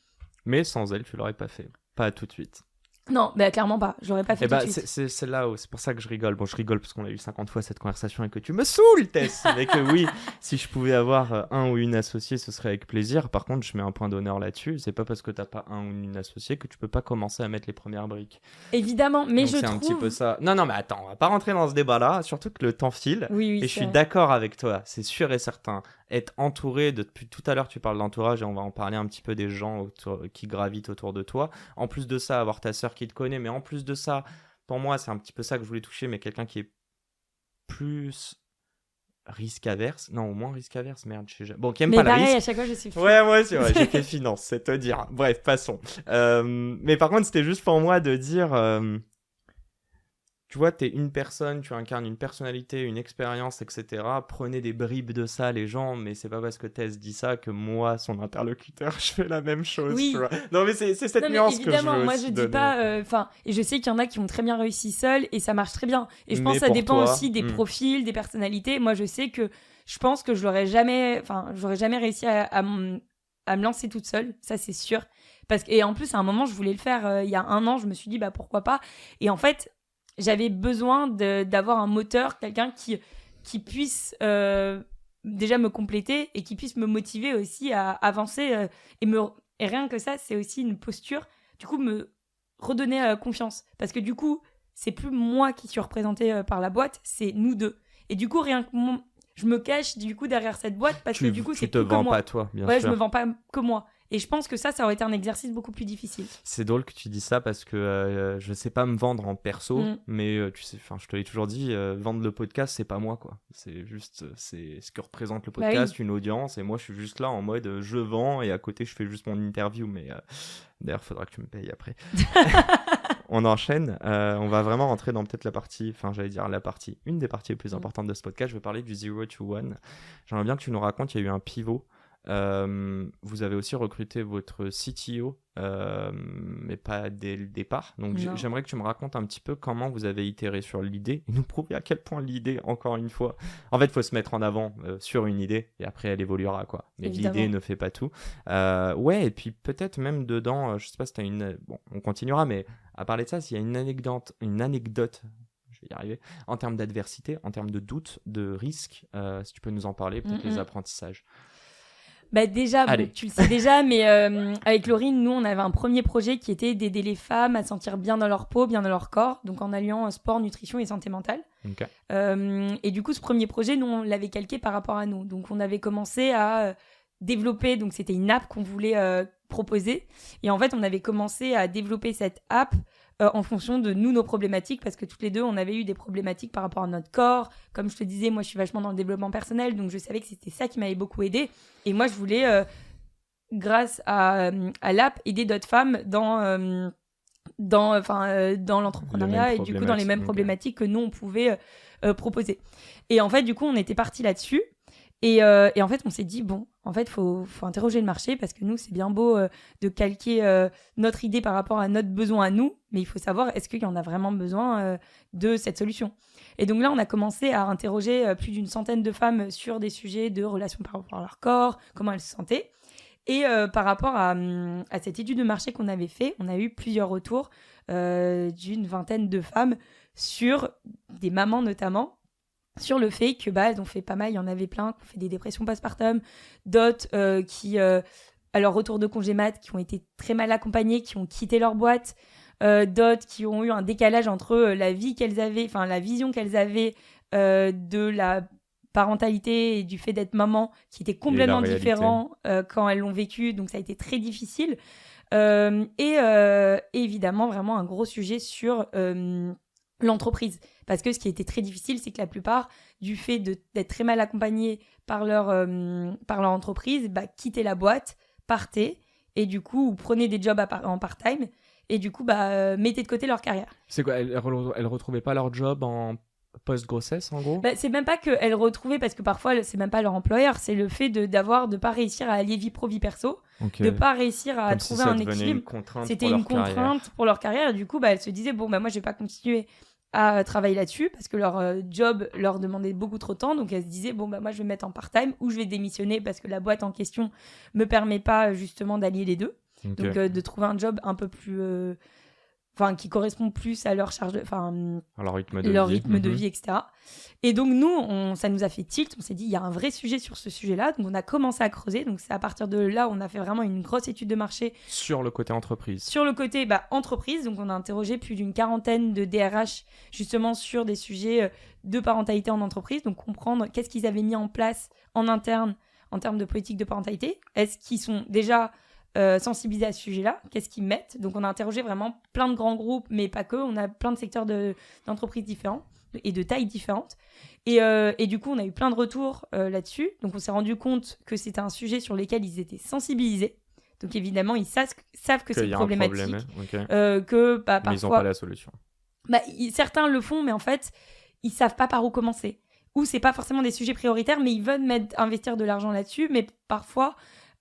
Mais sans elle, tu l'aurais pas fait. Pas tout de suite. Non, bah, clairement pas. Je l'aurais pas fait tout de suite. C'est là où, c'est pour ça que je rigole. Bon, je rigole parce qu'on l'a eu 50 fois cette conversation et que tu me saoules, Tess. Mais que oui, si je pouvais avoir un ou une associée, ce serait avec plaisir. Par contre, je mets un point d'honneur là-dessus. C'est pas parce que t'as pas un ou une associée que tu peux pas commencer à mettre les premières briques. Évidemment, mais donc, je c'est trouve... un petit peu ça. Non, mais attends, on va pas rentrer dans ce débat-là. Surtout que le temps file. Oui, et je suis d'accord avec toi. C'est sûr et certain. Être entouré depuis tout à l'heure, tu parles d'entourage et on va en parler un petit peu des gens qui gravitent autour de toi. En plus de ça, avoir ta sœur qui te connaît, mais en plus de ça, pour moi, c'est un petit peu ça que je voulais toucher, mais quelqu'un qui est plus risque averse. Non, au moins risque averse, merde. Bon, qui aime mais pas pareil, le risque. à chaque fois, je suis... Ouais, c'est vrai, j'ai fait finance, c'est te dire. Bref, passons. Mais par contre, c'était juste pour moi de dire... Tu vois, t'es une personne, tu incarnes une personnalité, une expérience, etc. Prenez des bribes de ça, les gens, mais c'est pas parce que Tess dit ça que moi, son interlocuteur, je fais la même chose. Oui. Tu vois. Non, mais c'est cette nuance que je veux évidemment, moi je donner. dis pas... et je sais qu'il y en a qui ont très bien réussi seuls et ça marche très bien. Et je pense Mais que ça pour dépend toi, aussi des profils, des personnalités. Moi, je sais que je pense que j'aurais jamais réussi à me lancer toute seule, ça c'est sûr. Et en plus, à un moment, je voulais le faire. Il y a 1 an, je me suis dit, bah pourquoi pas. Et en fait... J'avais besoin d'avoir un moteur, quelqu'un qui puisse déjà me compléter et qui puisse me motiver aussi à avancer. Et rien que ça, c'est aussi une posture, du coup, me redonner confiance. Parce que du coup, c'est plus moi qui suis représentée par la boîte, c'est nous deux. Et du coup, rien que je me cache du coup derrière cette boîte parce que du coup, c'est plus que moi. Tu te vends pas toi, bien sûr. Ouais, je me vends pas que moi. Et je pense que ça aurait été un exercice beaucoup plus difficile. C'est drôle que tu dis ça parce que je sais pas me vendre en perso, mais tu sais, je te l'ai toujours dit, vendre le podcast, c'est pas moi, quoi. C'est juste, c'est ce que représente le podcast, une audience, et moi, je suis juste là en mode je vends, et à côté, je fais juste mon interview, mais d'ailleurs, faudra que tu me payes après. On enchaîne, on va vraiment rentrer dans peut-être une des parties les plus importantes de ce podcast. Je vais parler du 0 to 1. J'aimerais bien que tu nous racontes, il y a eu un pivot. Vous avez aussi recruté votre CTO, mais pas dès le départ. Donc j'aimerais que tu me racontes un petit peu comment vous avez itéré sur l'idée et nous prouver à quel point l'idée, encore une fois, en fait, il faut se mettre en avant sur une idée et après elle évoluera, quoi. Mais évidemment, l'idée ne fait pas tout. Et puis peut-être même dedans, je sais pas si tu as une... Bon, on continuera, mais à parler de ça, s'il y a une anecdote, je vais y arriver, en termes d'adversité, en termes de doute, de risque, si tu peux nous en parler, peut-être les apprentissages. Bah déjà, bon, tu le sais déjà, mais avec Laurine, nous, on avait un premier projet qui était d'aider les femmes à se sentir bien dans leur peau, bien dans leur corps, donc en alliant sport, nutrition et santé mentale. Okay. Et du coup, ce premier projet, nous, on l'avait calqué par rapport à nous. Donc, on avait commencé à développer, donc c'était une app qu'on voulait proposer. Et en fait, on avait commencé à développer cette app en fonction de nous, nos problématiques, parce que toutes les deux, on avait eu des problématiques par rapport à notre corps. Comme je te disais, moi, je suis vachement dans le développement personnel, donc je savais que c'était ça qui m'avait beaucoup aidée. Et moi, je voulais, grâce à l'app, aider d'autres femmes dans l'entrepreneuriat et du coup, dans les mêmes problématiques que nous, on pouvait proposer. Et en fait, du coup, on était partis là-dessus. Et en fait, on s'est dit, bon, en fait, faut interroger le marché parce que nous, c'est bien beau de calquer notre idée par rapport à notre besoin à nous, mais il faut savoir, est-ce qu'il y en a vraiment besoin de cette solution ? Et donc là, on a commencé à interroger plus d'une centaine de femmes sur des sujets de relations par rapport à leur corps, comment elles se sentaient. Et par rapport à cette étude de marché qu'on avait fait, on a eu plusieurs retours d'une vingtaine de femmes sur des mamans notamment, sur le fait que elles ont fait pas mal, il y en avait plein qui ont fait des dépressions postpartum, d'autres qui, à leur retour de congé mat, qui ont été très mal accompagnées, qui ont quitté leur boîte, d'autres qui ont eu un décalage entre la vie qu'elles avaient, enfin la vision qu'elles avaient de la parentalité et du fait d'être maman, qui était complètement différent quand elles l'ont vécu, donc ça a été très difficile. Et évidemment, vraiment un gros sujet sur l'entreprise. Parce que ce qui était très difficile, c'est que la plupart, du fait d'être très mal accompagnés par leur entreprise, quittaient la boîte, partaient, et du coup, ou prenaient des jobs en part-time, et du coup, mettaient de côté leur carrière. C'est quoi, elles retrouvaient pas leur job en post-grossesse, en gros? C'est même pas qu'elles retrouvaient, parce que parfois, c'est même pas leur employeur, c'est le fait de pas réussir à allier vie pro, vie perso, de pas réussir à trouver un équilibre. C'était une contrainte pour leur carrière, et du coup, elles se disaient, moi, je vais pas continuer à travailler là-dessus, parce que leur job leur demandait beaucoup trop de temps, donc elles se disaient, moi, je vais me mettre en part-time, ou je vais démissionner, parce que la boîte en question me permet pas, justement, d'allier les deux. Okay. Donc, de trouver un job un peu plus... qui correspond plus à leur charge à leur rythme de vie, etc. Et donc nous, ça nous a fait tilt, on s'est dit il y a un vrai sujet sur ce sujet-là, donc on a commencé à creuser, donc c'est à partir de là on a fait vraiment une grosse étude de marché. Sur le côté entreprise. Sur le côté entreprise, donc on a interrogé plus d'une quarantaine de DRH justement sur des sujets de parentalité en entreprise, donc comprendre qu'est-ce qu'ils avaient mis en place en interne en termes de politique de parentalité, est-ce qu'ils sont déjà... sensibilisés à ce sujet-là, qu'est-ce qu'ils mettent. Donc on a interrogé vraiment plein de grands groupes, mais pas que, on a plein de secteurs d'entreprises différents et de tailles différentes. Et du coup, on a eu plein de retours là-dessus. Donc on s'est rendu compte que c'était un sujet sur lequel ils étaient sensibilisés. Donc évidemment, ils savent que c'est problématique. Que parfois... Mais ils n'ont pas la solution. Certains le font, mais en fait, ils ne savent pas par où commencer. Ou c'est pas forcément des sujets prioritaires, mais ils veulent investir de l'argent là-dessus, mais parfois...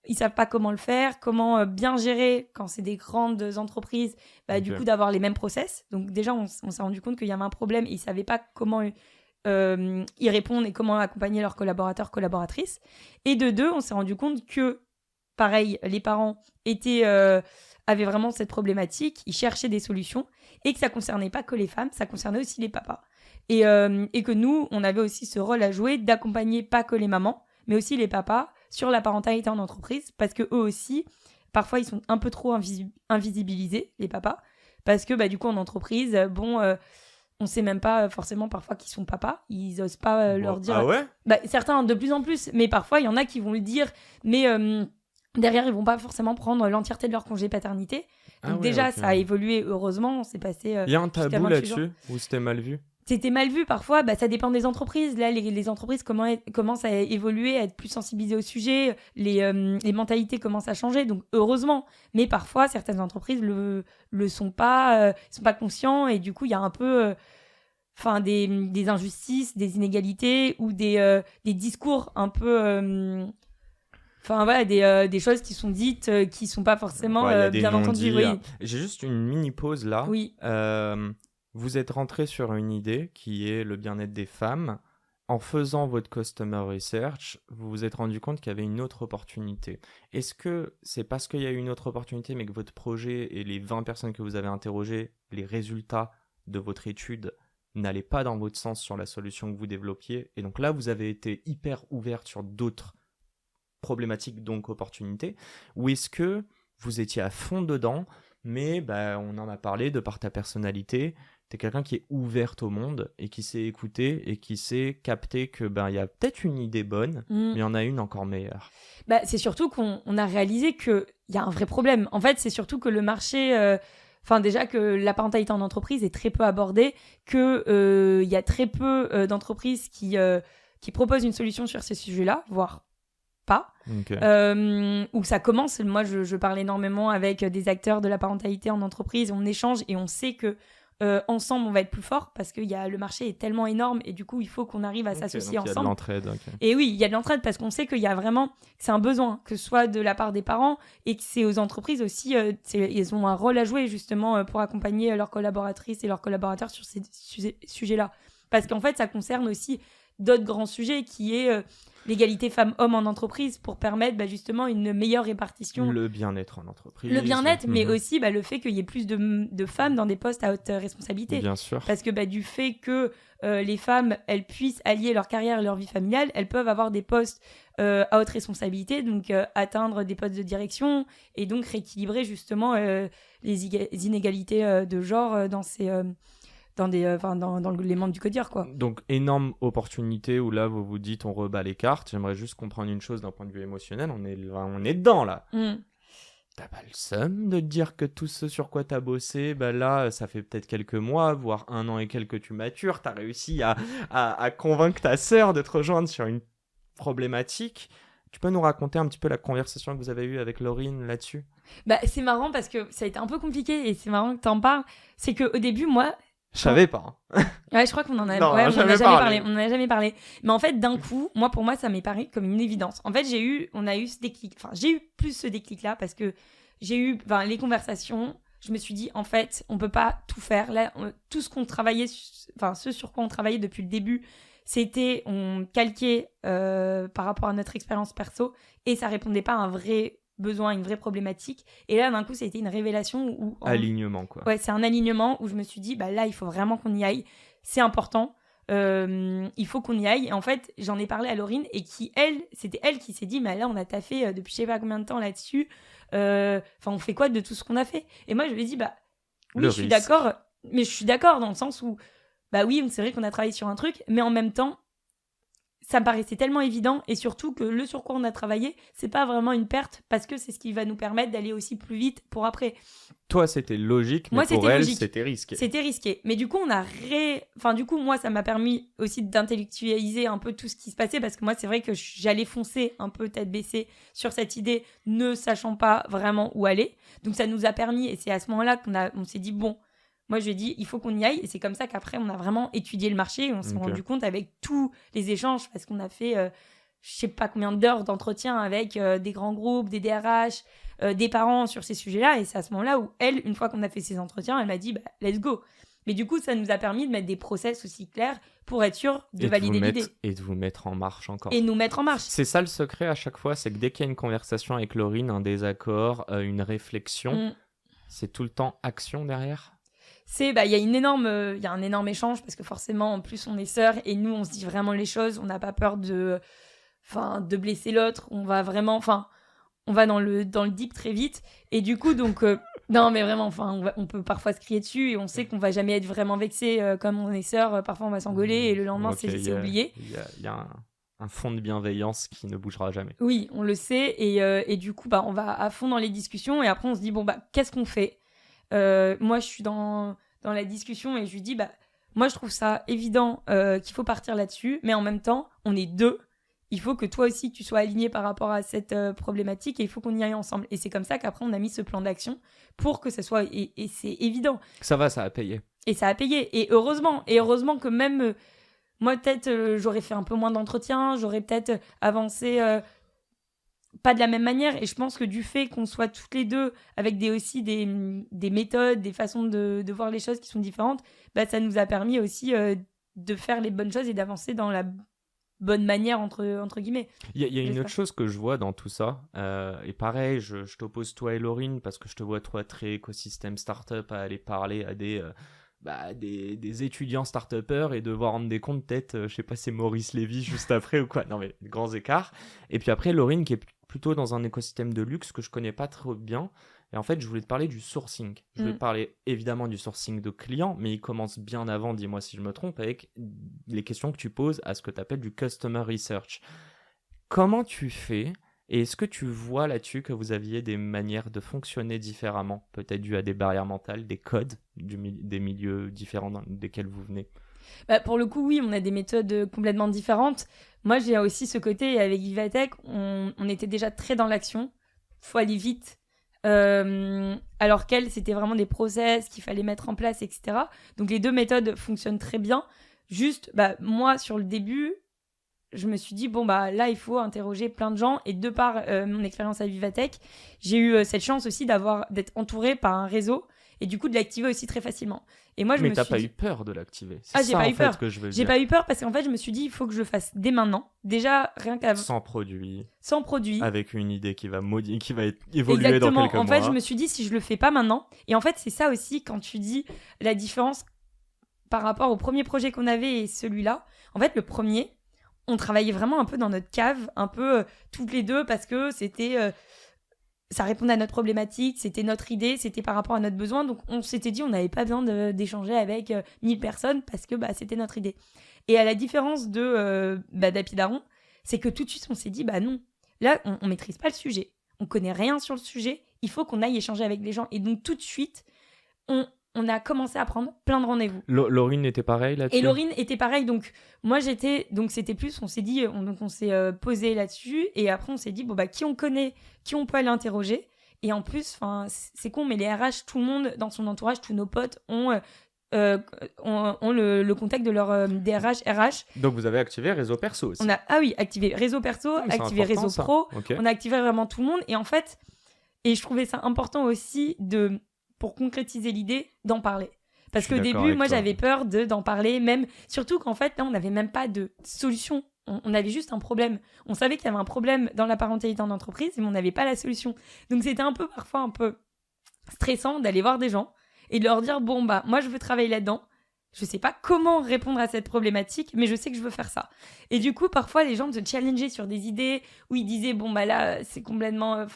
Ils savent pas comment le faire, comment bien gérer quand c'est des grandes entreprises, du coup d'avoir les mêmes process. Donc déjà, on s'est rendu compte qu'il y avait un problème et ils savaient pas comment y répondre et comment accompagner leurs collaborateurs, collaboratrices. Et de deux, on s'est rendu compte que, pareil, les parents avaient vraiment cette problématique, ils cherchaient des solutions et que ça concernait pas que les femmes, ça concernait aussi les papas. Et que nous, on avait aussi ce rôle à jouer d'accompagner pas que les mamans, mais aussi les papas sur la parentalité en entreprise, parce que eux aussi, parfois, ils sont un peu trop invisibilisés, les papas, parce que du coup, en entreprise, on sait même pas forcément parfois qu'ils sont papas, ils osent pas leur dire... Ah ouais ? Certains, de plus en plus, mais parfois, il y en a qui vont le dire, mais derrière, ils vont pas forcément prendre l'entièreté de leur congé paternité. Donc déjà, ça a évolué, heureusement, on s'est passé... Il y a un tabou là-dessus, où c'était mal vu ? C'était mal vu parfois, ça dépend des entreprises. Là, les entreprises commencent à évoluer, à être plus sensibilisées au sujet, les mentalités commencent à changer, donc heureusement. Mais parfois, certaines entreprises le sont pas conscients, et du coup, il y a un peu des injustices, des inégalités, ou des discours un peu... des choses qui sont dites, qui sont pas forcément bien entendues. Oui. J'ai juste une mini pause là. Oui. Vous êtes rentré sur une idée qui est le bien-être des femmes. En faisant votre customer research, vous vous êtes rendu compte qu'il y avait une autre opportunité. Est-ce que c'est parce qu'il y a eu une autre opportunité, mais que votre projet et les 20 personnes que vous avez interrogées, les résultats de votre étude n'allaient pas dans votre sens sur la solution que vous développiez, et donc là, vous avez été hyper ouverte sur d'autres problématiques, donc opportunités, ou est-ce que vous étiez à fond dedans, mais on en a parlé de par ta personnalité, t'es quelqu'un qui est ouverte au monde et qui sait écouter et qui sait capter que y a peut-être une idée bonne, mais il y en a une encore meilleure. C'est surtout qu'on a réalisé qu'il y a un vrai problème. En fait, c'est surtout que le marché... déjà que la parentalité en entreprise est très peu abordée, qu'il y a très peu d'entreprises qui proposent une solution sur ces sujets-là, voire pas. Okay. Où ça commence. Moi, je parle énormément avec des acteurs de la parentalité en entreprise, on échange et on sait que ensemble, on va être plus fort parce que le marché est tellement énorme et du coup, il faut qu'on arrive à s'associer ensemble. Il y a de l'entraide. Okay. Et oui, il y a de l'entraide parce qu'on sait qu'il y a vraiment... C'est un besoin, que ce soit de la part des parents et que c'est aux entreprises aussi. Ils ont un rôle à jouer justement pour accompagner leurs collaboratrices et leurs collaborateurs sur ces sujets-là. Parce qu'en fait, ça concerne aussi d'autres grands sujets qui est... l'égalité femmes-hommes en entreprise pour permettre justement une meilleure répartition. Le bien-être en entreprise. Le bien-être, mais aussi le fait qu'il y ait plus de femmes dans des postes à haute responsabilité. Bien sûr. Parce que du fait que les femmes, elles puissent allier leur carrière et leur vie familiale, elles peuvent avoir des postes à haute responsabilité, donc atteindre des postes de direction et donc rééquilibrer justement les inégalités de genre dans ces... dans les membres du CODIR, quoi. Donc, énorme opportunité où là, vous vous dites, on rebat les cartes. J'aimerais juste comprendre une chose d'un point de vue émotionnel. On est dedans, là. t'as pas le seum de te dire que tout ce sur quoi t'as bossé, bah là, ça fait peut-être quelques mois, voire 1 an et quelques que tu matures, t'as réussi à convaincre ta sœur de te rejoindre sur une problématique. Tu peux nous raconter un petit peu la conversation que vous avez eue avec Laurine là-dessus? Bah, c'est marrant parce que ça a été un peu compliqué et c'est marrant que t'en parles. C'est qu'au début, moi... Je savais pas. Ouais, je crois qu'on en a, Non, ouais, on en a jamais jamais parlé. parlé. On en a jamais parlé. Mais en fait, d'un coup, moi, pour moi, ça m'est paru comme une évidence. En fait, on a eu ce déclic. Enfin, j'ai eu plus ce déclic-là parce que j'ai eu, les conversations. Je me suis dit, en fait, on peut pas tout faire. Là, tout ce qu'on travaillait, ce sur quoi on travaillait depuis le début, c'était, on calquait par rapport à notre expérience perso et ça répondait pas à un vrai besoin, une vraie problématique. Et là, d'un coup, ça a été une révélation où... Alignement, quoi. Ouais, c'est un alignement où je me suis dit, bah là, il faut vraiment qu'on y aille. C'est important. Il faut qu'on y aille. Et en fait, j'en ai parlé à Laurine et c'était elle qui s'est dit, mais là, on a taffé depuis je sais pas combien de temps là-dessus. On fait quoi de tout ce qu'on a fait? Et moi, je lui ai dit, bah oui, je suis d'accord. Mais je suis d'accord dans le sens où, bah oui, c'est vrai qu'on a travaillé sur un truc, mais en même temps, ça me paraissait tellement évident et surtout que le sur quoi on a travaillé, c'est pas vraiment une perte parce que c'est ce qui va nous permettre d'aller aussi plus vite pour après. Toi, c'était logique, mais pour elle, c'était risqué. C'était risqué. Mais du coup, moi, ça m'a permis aussi d'intellectualiser un peu tout ce qui se passait parce que moi, c'est vrai que j'allais foncer un peu tête baissée sur cette idée, ne sachant pas vraiment où aller. Donc, ça nous a permis, et c'est à ce moment-là on s'est dit, bon, moi, je lui ai dit, il faut qu'on y aille. Et c'est comme ça qu'après, on a vraiment étudié le marché. Et on s'est rendu compte avec tous les échanges, parce qu'on a fait, je sais pas combien d'heures d'entretien avec des grands groupes, des DRH, des parents sur ces sujets-là. Et c'est à ce moment-là où elle, une fois qu'on a fait ces entretiens, elle m'a dit, let's go. Mais du coup, ça nous a permis de mettre des process aussi clairs pour être sûr de valider l'idée. Et de vous mettre en marche encore. Et nous mettre en marche. C'est ça le secret à chaque fois, c'est que dès qu'il y a une conversation avec Laurine, un désaccord, une réflexion, c'est tout le temps action derrière. Il y a un énorme échange parce que forcément en plus on est sœurs et nous on se dit vraiment les choses, on n'a pas peur de blesser l'autre, on va vraiment on va dans le deep très vite et du coup donc non mais vraiment on peut parfois se crier dessus et on sait qu'on va jamais être vraiment vexé comme on est sœurs, parfois on va s'engueuler et le lendemain c'est oublié. Il y a un fond de bienveillance qui ne bougera jamais. Oui, on le sait et du coup on va à fond dans les discussions et après on se dit qu'est-ce qu'on fait? Moi je suis dans la discussion et je lui dis moi je trouve ça évident qu'il faut partir là-dessus mais en même temps on est deux, il faut que toi aussi tu sois aligné par rapport à cette problématique et il faut qu'on y aille ensemble et c'est comme ça qu'après on a mis ce plan d'action pour que ça soit et c'est évident ça a payé et ça a payé et heureusement que même moi peut-être j'aurais fait un peu moins d'entretien, j'aurais peut-être avancé pas de la même manière et je pense que du fait qu'on soit toutes les deux avec des méthodes, des façons de voir les choses qui sont différentes, ça nous a permis aussi de faire les bonnes choses et d'avancer dans la bonne manière entre guillemets. Il y a une autre chose que je vois dans tout ça et pareil je t'oppose toi et Laurine parce que je te vois toi très écosystème startup à aller parler à des étudiants start-upers et devoir rendre des comptes peut-être, je sais pas, c'est Maurice Lévy juste après ou quoi, non mais grands écarts. Et puis après Laurine qui est plutôt dans un écosystème de luxe que je connais pas trop bien et en fait je voulais te parler du sourcing. Je voulais te parler évidemment du sourcing de clients mais il commence bien avant, dis-moi si je me trompe, avec les questions que tu poses à ce que tu appelles du customer research. Comment tu fais? Et est-ce que tu vois là-dessus que vous aviez des manières de fonctionner différemment, peut-être dû à des barrières mentales, des codes des milieux différents desquels vous venez? Pour le coup, oui, on a des méthodes complètement différentes. Moi, j'ai aussi ce côté, avec Vivatech, on était déjà très dans l'action, faut aller vite, alors qu'elle, c'était vraiment des process qu'il fallait mettre en place, etc. Donc les deux méthodes fonctionnent très bien. Juste, moi, sur le début... je me suis dit, là, il faut interroger plein de gens. Et de par mon expérience à Vivatech, j'ai eu cette chance aussi d'être entourée par un réseau et du coup de l'activer aussi très facilement. Et moi, Mais t'as pas eu peur de l'activer? J'ai pas eu peur. Que je veux dire. J'ai pas eu peur parce qu'en fait, je me suis dit, il faut que je le fasse dès maintenant. Déjà, rien qu'avant. Sans produit. Avec une idée qui va évoluer exactement. dans quelques mois. En fait, je me suis dit, si je le fais pas maintenant. Et en fait, c'est ça aussi quand tu dis la différence par rapport au premier projet qu'on avait et celui-là. En fait, le premier, on travaillait vraiment un peu dans notre cave, un peu toutes les deux, parce que c'était... ça répondait à notre problématique, c'était notre idée, c'était par rapport à notre besoin. Donc, on s'était dit, on n'avait pas besoin d'échanger avec 1000 personnes parce que c'était notre idée. Et à la différence d'Happy Daron, c'est que tout de suite, on s'est dit, non, là, on maîtrise pas le sujet. On connaît rien sur le sujet. il faut qu'on aille échanger avec les gens. Et donc, tout de suite, on a commencé à prendre plein de rendez-vous. Laurine était pareil là-dessus? Et Laurine était pareil. Donc, moi, donc c'était plus, on s'est dit, on s'est posé là-dessus. Et après, on s'est dit, bon, bah, qui on connaît, qui on peut aller interroger. Et en plus, c'est con, mais les RH, tout le monde dans son entourage, tous nos potes ont le contact de leur DRH, RH. Donc, vous avez activé réseau perso aussi. Activé réseau perso, activé réseau ça. pro. Okay. On a activé vraiment tout le monde. Et en fait, je trouvais ça important aussi pour concrétiser l'idée, d'en parler. Parce qu'au début, moi, j'avais peur d'en parler, même, surtout qu'en fait, là, on n'avait même pas de solution. On avait juste un problème. On savait qu'il y avait un problème dans la parentalité en entreprise, mais on n'avait pas la solution. Donc, c'était parfois un peu stressant d'aller voir des gens et de leur dire, bon, bah, moi, je veux travailler là-dedans. Je sais pas comment répondre à cette problématique, mais je sais que je veux faire ça. Et du coup, parfois, les gens se challengeaient sur des idées où ils disaient, bon, bah là, c'est complètement,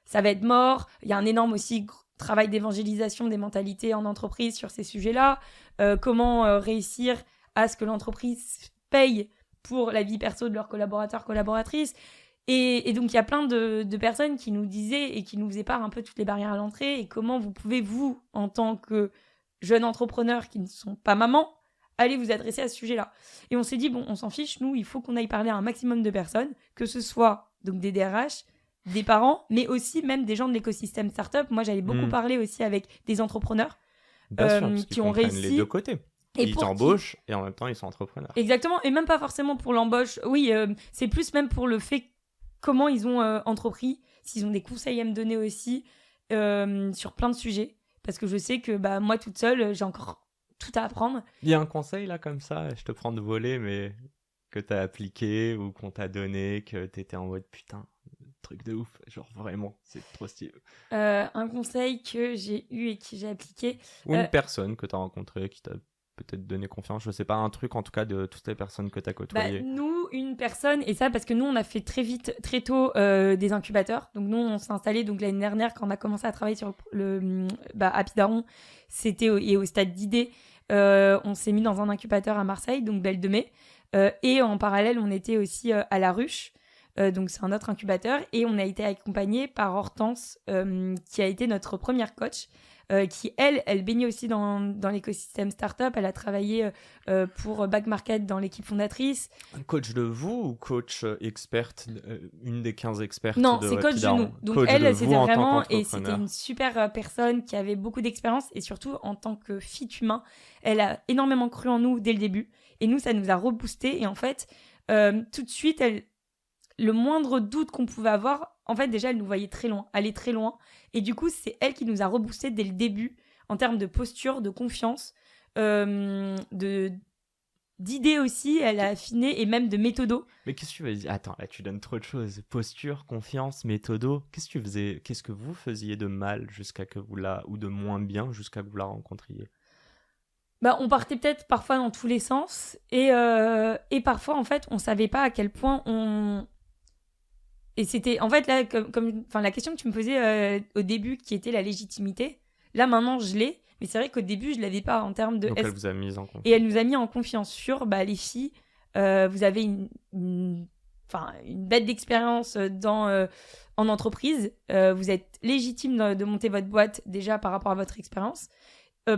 ça va être mort. Il y a un énorme aussi travail d'évangélisation des mentalités en entreprise sur ces sujets-là. Comment réussir à ce que l'entreprise paye pour la vie perso de leurs collaborateurs, collaboratrices. Et donc, il y a plein de personnes qui nous disaient et qui nous faisaient part un peu toutes les barrières à l'entrée et comment vous pouvez, vous, en tant que jeunes entrepreneurs qui ne sont pas mamans, aller vous adresser à ce sujet-là. Et on s'est dit, bon, on s'en fiche, nous, il faut qu'on aille parler à un maximum de personnes, que ce soit donc des DRH, des parents, mais aussi même des gens de l'écosystème startup. Moi, j'allais beaucoup parler aussi avec des entrepreneurs qui ont réussi. Les deux côtés. Ils t'embauchent et en même temps, ils sont entrepreneurs. Exactement, et même pas forcément pour l'embauche. Oui, c'est plus même pour le fait comment ils ont entrepris, s'ils ont des conseils à me donner aussi sur plein de sujets. Parce que je sais que moi, toute seule, j'ai encore tout à apprendre. Il y a un conseil là comme ça, je te prends de voler, mais que t'as appliqué ou qu'on t'a donné, que t'étais en mode putain, truc de ouf, genre vraiment, c'est trop stylé. Un conseil que j'ai eu et que j'ai appliqué. Ou une personne que t'as rencontrée qui t'a peut-être donné confiance, je sais pas, un truc en tout cas de toutes les personnes que t'as côtoyées. Nous, une personne, et ça parce que nous on a fait très tôt des incubateurs. Donc nous on s'est installé donc l'année dernière quand on a commencé à travailler sur le Happy Daron, c'était au stade d'idée. On s'est mis dans un incubateur à Marseille, donc Belle de Mai. Et en parallèle, on était aussi à La Ruche. Donc c'est un autre incubateur. Et on a été accompagné par Hortense, qui a été notre première coach. Qui, elle baignait aussi dans l'écosystème startup. Elle a travaillé pour Back Market dans l'équipe fondatrice. Coach de vous ou coach experte, une des 15 expertes Non, de c'est coach de nous. Donc coach elle, de c'était vraiment, et c'était une super personne qui avait beaucoup d'expérience et surtout en tant que fit humain, elle a énormément cru en nous dès le début. Et nous, ça nous a reboosté. Et en fait, tout de suite, le moindre doute qu'on pouvait avoir, en fait, déjà, elle nous voyait très loin, aller très loin. Et du coup, c'est elle qui nous a reboosté dès le début en termes de posture, de confiance, d'idées aussi. Elle a affiné et même de méthodo. Mais qu'est-ce que tu veux dire ? Attends, là, tu donnes trop de choses. Posture, confiance, méthodo. Qu'est-ce que vous faisiez de mal jusqu'à que vous ou de moins bien jusqu'à que vous la rencontriez ? On partait peut-être parfois dans tous les sens et parfois, en fait, on savait pas à quel point Et c'était, en fait, là, la question que tu me posais au début, qui était la légitimité, là, maintenant, je l'ai, mais c'est vrai qu'au début, je l'avais pas en termes de... Donc, elle vous a mis en confiance. Et elle nous a mis en confiance sur, les filles, vous avez une bête d'expérience en entreprise, vous êtes légitime de monter votre boîte, déjà, par rapport à votre expérience,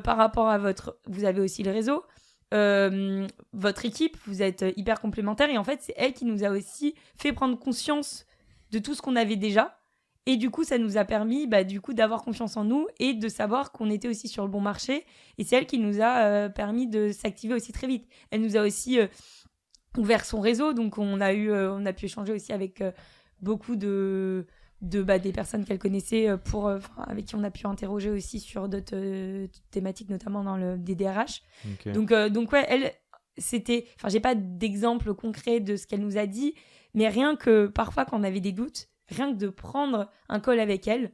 par rapport à vous avez aussi le réseau, votre équipe, vous êtes hyper complémentaires, et en fait, c'est elle qui nous a aussi fait prendre conscience de tout ce qu'on avait déjà. Et du coup, ça nous a permis d'avoir confiance en nous et de savoir qu'on était aussi sur le bon marché. Et c'est elle qui nous a permis de s'activer aussi très vite. Elle nous a aussi ouvert son réseau. Donc, on a pu échanger aussi avec beaucoup des personnes qu'elle connaissait avec qui on a pu interroger aussi sur d'autres thématiques, notamment dans le DDRH. Okay. Donc ouais, elle, c'était... Enfin, j'ai pas d'exemple concret de ce qu'elle nous a dit, mais rien que parfois, quand on avait des doutes, rien que de prendre un call avec elle,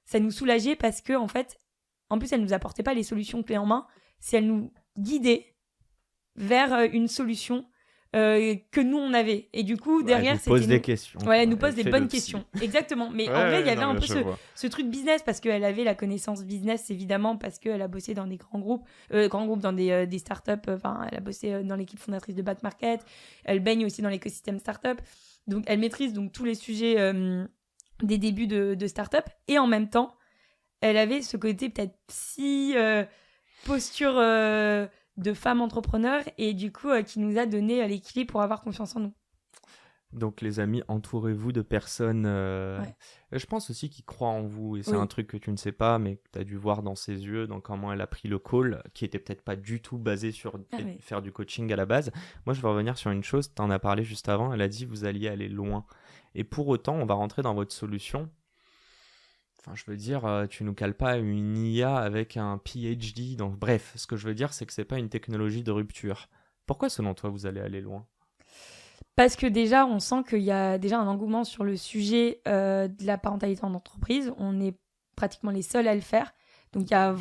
ça nous soulageait parce que, en fait, en plus, elle nous apportait pas les solutions clés en main, c'est elle nous guidait vers une solution que nous, on avait. Et du coup, derrière, c'était... Elle pose des questions. Ouais, elle nous pose des bonnes questions. Exactement. Mais en vrai, il y avait un peu ce truc business, parce qu'elle avait la connaissance business, évidemment, parce qu'elle a bossé dans des grands groupes dans des startups. Enfin, elle a bossé dans l'équipe fondatrice de Back Market. Elle baigne aussi dans l'écosystème startup. Donc, elle maîtrise donc tous les sujets des débuts de start-up. Et en même temps, elle avait ce côté peut-être posture de femme entrepreneur et du coup qui nous a donné les clés pour avoir confiance en nous. Donc les amis, entourez-vous de personnes, je pense aussi qui croient en vous, et c'est un truc que tu ne sais pas, mais que tu as dû voir dans ses yeux, dans comment elle a pris le call, qui était peut-être pas du tout basé sur faire du coaching à la base. Moi je vais revenir sur une chose, tu en as parlé juste avant, elle a dit vous alliez aller loin. Et pour autant, on va rentrer dans votre solution. Enfin, je veux dire, tu nous cales pas une IA avec un PhD. Donc, bref, ce que je veux dire, c'est que c'est pas une technologie de rupture. Pourquoi, selon toi, vous allez aller loin ? Parce que déjà, on sent qu'il y a déjà un engouement sur le sujet de la parentalité en entreprise. On est pratiquement les seuls à le faire. Donc, il y a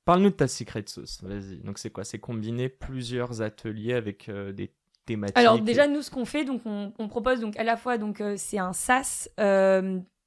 Parle-nous de ta secret sauce, vas-y. Donc, c'est quoi ? C'est combiner plusieurs ateliers avec des thématiques. Alors, déjà, nous, ce qu'on fait, donc, on propose donc, à la fois, donc, c'est un SaaS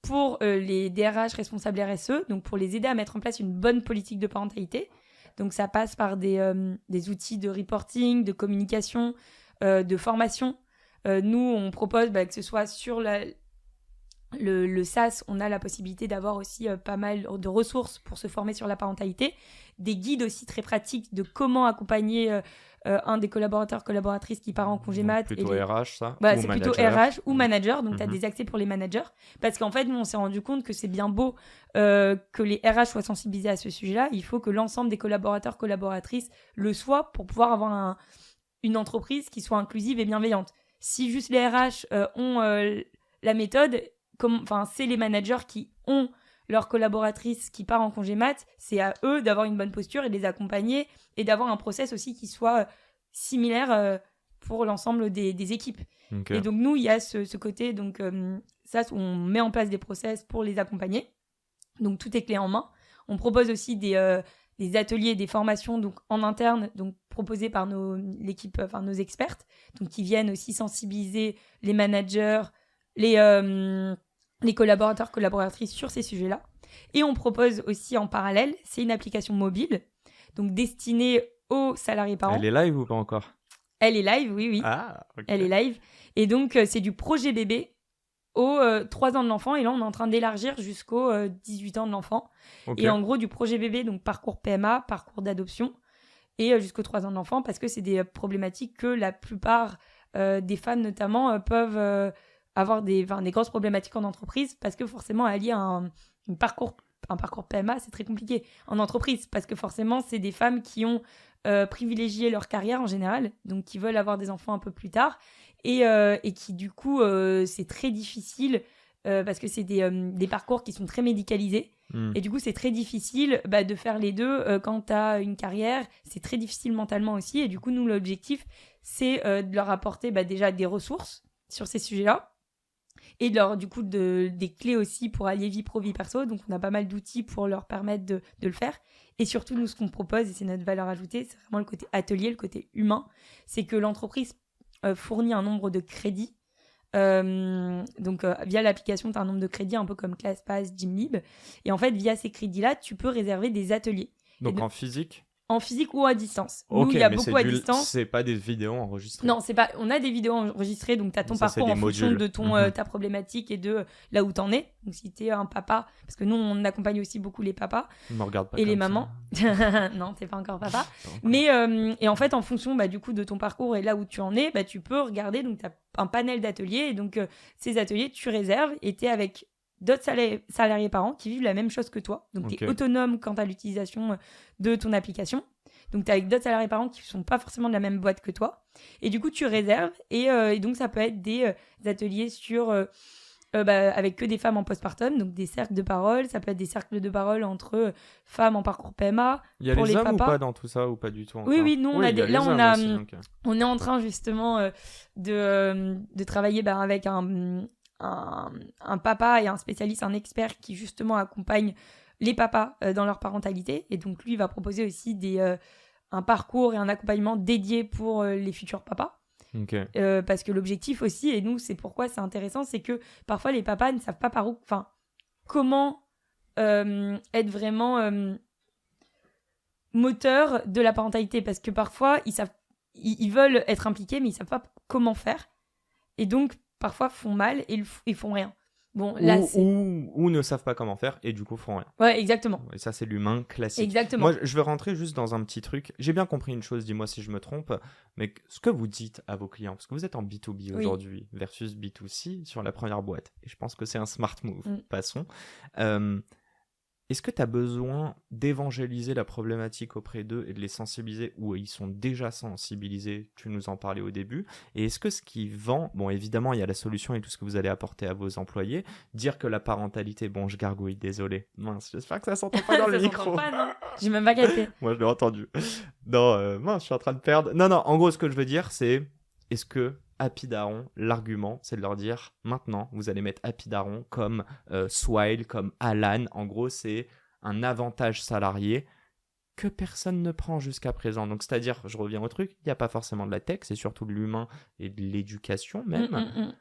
pour les DRH responsables RSE, donc pour les aider à mettre en place une bonne politique de parentalité. Donc, ça passe par des outils de reporting, de communication, de formation. Nous, on propose que ce soit sur le SaaS, on a la possibilité d'avoir aussi pas mal de ressources pour se former sur la parentalité, des guides aussi très pratiques de comment accompagner un des collaboratrices qui part en congé mat. Plutôt RH, ça c'est plutôt RH ou manager, donc tu as des accès pour les managers. Parce qu'en fait, nous, on s'est rendu compte que c'est bien beau que les RH soient sensibilisés à ce sujet-là. Il faut que l'ensemble des collaboratrices le soient pour pouvoir avoir une entreprise qui soit inclusive et bienveillante. Si juste les RH ont la méthode, c'est les managers qui ont leur collaboratrice qui part en congé mat, c'est à eux d'avoir une bonne posture et de les accompagner et d'avoir un process aussi qui soit similaire pour l'ensemble des équipes. Okay. Et donc nous, il y a ce côté, donc ça, on met en place des process pour les accompagner. Donc tout est clé en main. On propose aussi des ateliers, des formations donc en interne, donc proposées par l'équipe, nos expertes, donc qui viennent aussi sensibiliser les managers, les collaborateurs, collaboratrices sur ces sujets-là. Et on propose aussi en parallèle, c'est une application mobile, donc destinée aux salariés parents. Elle est live ou pas encore ? Elle est live, oui. Ah, ok. Elle est live. Et donc, c'est du projet bébé aux 3 ans de l'enfant. Et là, on est en train d'élargir jusqu'aux 18 ans de l'enfant. Okay. Et en gros, du projet bébé, donc parcours PMA, parcours d'adoption, et jusqu'aux 3 ans de l'enfant, parce que c'est des problématiques que la plupart des femmes, notamment, peuvent avoir des grosses problématiques en entreprise, parce que forcément, allier un parcours PMA, c'est très compliqué en entreprise, parce que forcément, c'est des femmes qui ont privilégié leur carrière en général, donc qui veulent avoir des enfants un peu plus tard, et qui, du coup, c'est très difficile, parce que c'est des parcours qui sont très médicalisés, et du coup, c'est très difficile de faire les deux quand tu as une carrière, c'est très difficile mentalement aussi, et du coup, nous, l'objectif, c'est de leur apporter déjà des ressources sur ces sujets-là, et des clés aussi pour allier vie pro, vie perso. Donc, on a pas mal d'outils pour leur permettre de le faire. Et surtout, nous, ce qu'on propose, et c'est notre valeur ajoutée, c'est vraiment le côté atelier, le côté humain. C'est que l'entreprise fournit un nombre de crédits. Via l'application, tu as un nombre de crédits un peu comme ClassPass, Gymlib. Et en fait, via ces crédits-là, tu peux réserver des ateliers. Donc en physique ? En physique ou à distance. Nous, il y a beaucoup à distance. C'est pas des vidéos enregistrées. Non, c'est pas. On a des vidéos enregistrées, donc tu as ton parcours en fonction de ta problématique et de là où t'en es. Donc si t'es un papa, parce que nous, on accompagne aussi beaucoup les papas me regarde pas et les mamans. Non, t'es pas encore papa. Mais et en fait, en fonction du coup de ton parcours et là où tu en es, tu peux regarder. Donc t'as un panel d'ateliers et donc ces ateliers, tu réserves et t'es avec d'autres salariés parents qui vivent la même chose que toi. Donc, tu es autonome quant à l'utilisation de ton application. Donc, tu es avec d'autres salariés parents qui ne sont pas forcément de la même boîte que toi. Et du coup, tu réserves. Et donc, ça peut être des ateliers avec que des femmes en postpartum, donc des cercles de parole. Ça peut être des cercles de parole entre femmes en parcours PMA. Il y a les hommes ou pas dans tout ça, ou pas du tout encore ? Oui, nous, on est en train justement de travailler avec un papa et un spécialiste, un expert qui justement accompagne les papas dans leur parentalité. Et donc lui, il va proposer aussi un parcours et un accompagnement dédié pour les futurs papas. Okay. Parce que l'objectif aussi, et nous, c'est pourquoi c'est intéressant, c'est que parfois les papas ne savent pas comment être vraiment moteur de la parentalité. Parce que parfois, ils veulent être impliqués, mais ils ne savent pas comment faire. Et donc, parfois font mal et ils font rien. Bon, là, ou ne savent pas comment faire et du coup font rien. Ouais, exactement. Et ça, c'est l'humain classique. Exactement. Moi, je vais rentrer juste dans un petit truc. J'ai bien compris une chose, dis-moi si je me trompe, mais ce que vous dites à vos clients, parce que vous êtes en B2B aujourd'hui versus B2C sur la première boîte, et je pense que c'est un smart move, passons. Est-ce que tu as besoin d'évangéliser la problématique auprès d'eux et de les sensibiliser, ou ils sont déjà sensibilisés, tu nous en parlais au début, et est-ce que ce qui vend, bon évidemment il y a la solution et tout ce que vous allez apporter à vos employés, dire que la parentalité, bon je gargouille, désolé, mince, j'espère que ça s'entend pas dans le micro. Pas, non. J'ai même pas capté. Moi je l'ai entendu. Non, mince, je suis en train de perdre. Non, en gros ce que je veux dire c'est, est-ce que Happy Daron, l'argument, c'est de leur dire maintenant, vous allez mettre Happy Daron comme Swile, comme Alan. En gros, c'est un avantage salarié que personne ne prend jusqu'à présent. Donc, c'est-à-dire, je reviens au truc, il n'y a pas forcément de la tech, c'est surtout de l'humain et de l'éducation même.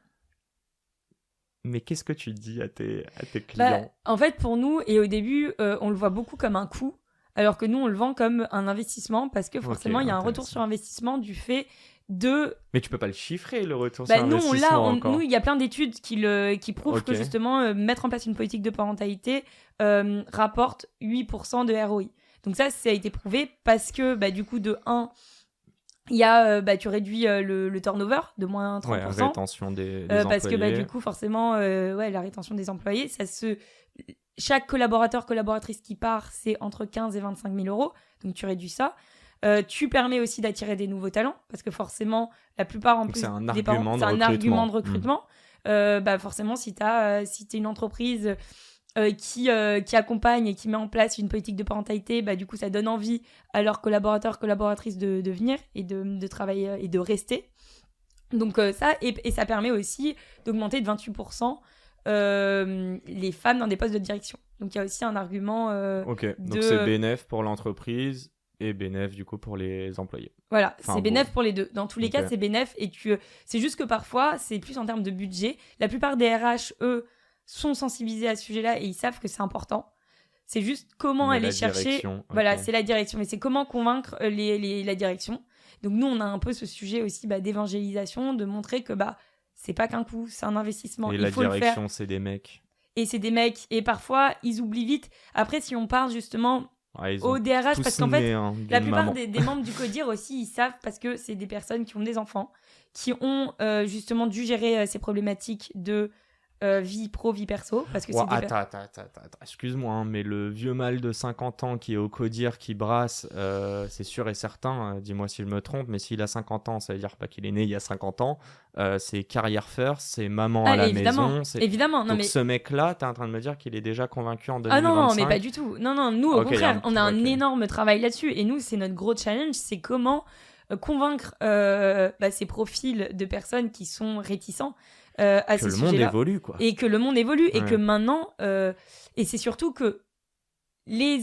Mais qu'est-ce que tu dis à tes clients ? En fait, pour nous, et au début, on le voit beaucoup comme un coût, alors que nous, on le vend comme un investissement parce que forcément, il y a un retour sur investissement du fait de... Mais tu peux pas le chiffrer, le retour sur investissement encore. Nous, il y a plein d'études qui prouvent que justement, mettre en place une politique de parentalité rapporte 8% de ROI. Donc ça a été prouvé parce que, du coup, de 1, il y a, tu réduis le turnover de moins 30%. Ouais, la rétention des employés. Parce que, du coup, forcément, la rétention des employés, chaque collaboratrice qui part, c'est entre 15 et 25 000 euros. Donc, tu réduis ça. Tu permets aussi d'attirer des nouveaux talents parce que forcément, la plupart en donc plus c'est un des parents, c'est un argument de recrutement. Forcément, si t'es une entreprise qui accompagne et qui met en place une politique de parentalité, du coup, ça donne envie à leurs collaboratrices de venir et de travailler et de rester. Donc ça, et ça permet aussi d'augmenter de 28% les femmes dans des postes de direction. Donc il y a aussi un argument donc c'est bénéf pour l'entreprise et bénéf du coup pour les employés. Voilà, c'est bénéf pour les deux. Dans tous les cas, c'est bénéf et c'est juste que parfois, c'est plus en termes de budget. La plupart des RH, eux, sont sensibilisés à ce sujet-là et ils savent que c'est important. C'est juste comment aller chercher... Voilà, c'est la direction. Mais c'est comment convaincre la direction. Donc nous, on a un peu ce sujet aussi d'évangélisation, de montrer que c'est pas qu'un coup, c'est un investissement. Et il faut direction, le faire. c'est des mecs. Et c'est des mecs. Et parfois, ils oublient vite. Après, si on parle justement... au DRH, parce qu'en fait, la plupart des membres du CODIR aussi, ils savent parce que c'est des personnes qui ont des enfants, qui ont justement dû gérer ces problématiques de vie pro, vie perso. Parce que attends, excuse-moi, mais le vieux mâle de 50 ans qui est au CODIR, qui brasse, c'est sûr et certain, dis-moi si je me trompe, mais s'il a 50 ans, ça veut dire pas qu'il est né il y a 50 ans, c'est carrière first, c'est maman à la maison. Évidemment. Donc ce mec-là, t'es en train de me dire qu'il est déjà convaincu en 2025 ? Ah non, mais pas du tout. Non, nous, au contraire, on a un énorme travail là-dessus. Et nous, c'est notre gros challenge, c'est comment convaincre ces profils de personnes qui sont réticents à ces sujets-là. Que le monde évolue, quoi. Et que le monde évolue, et que maintenant... et c'est surtout que les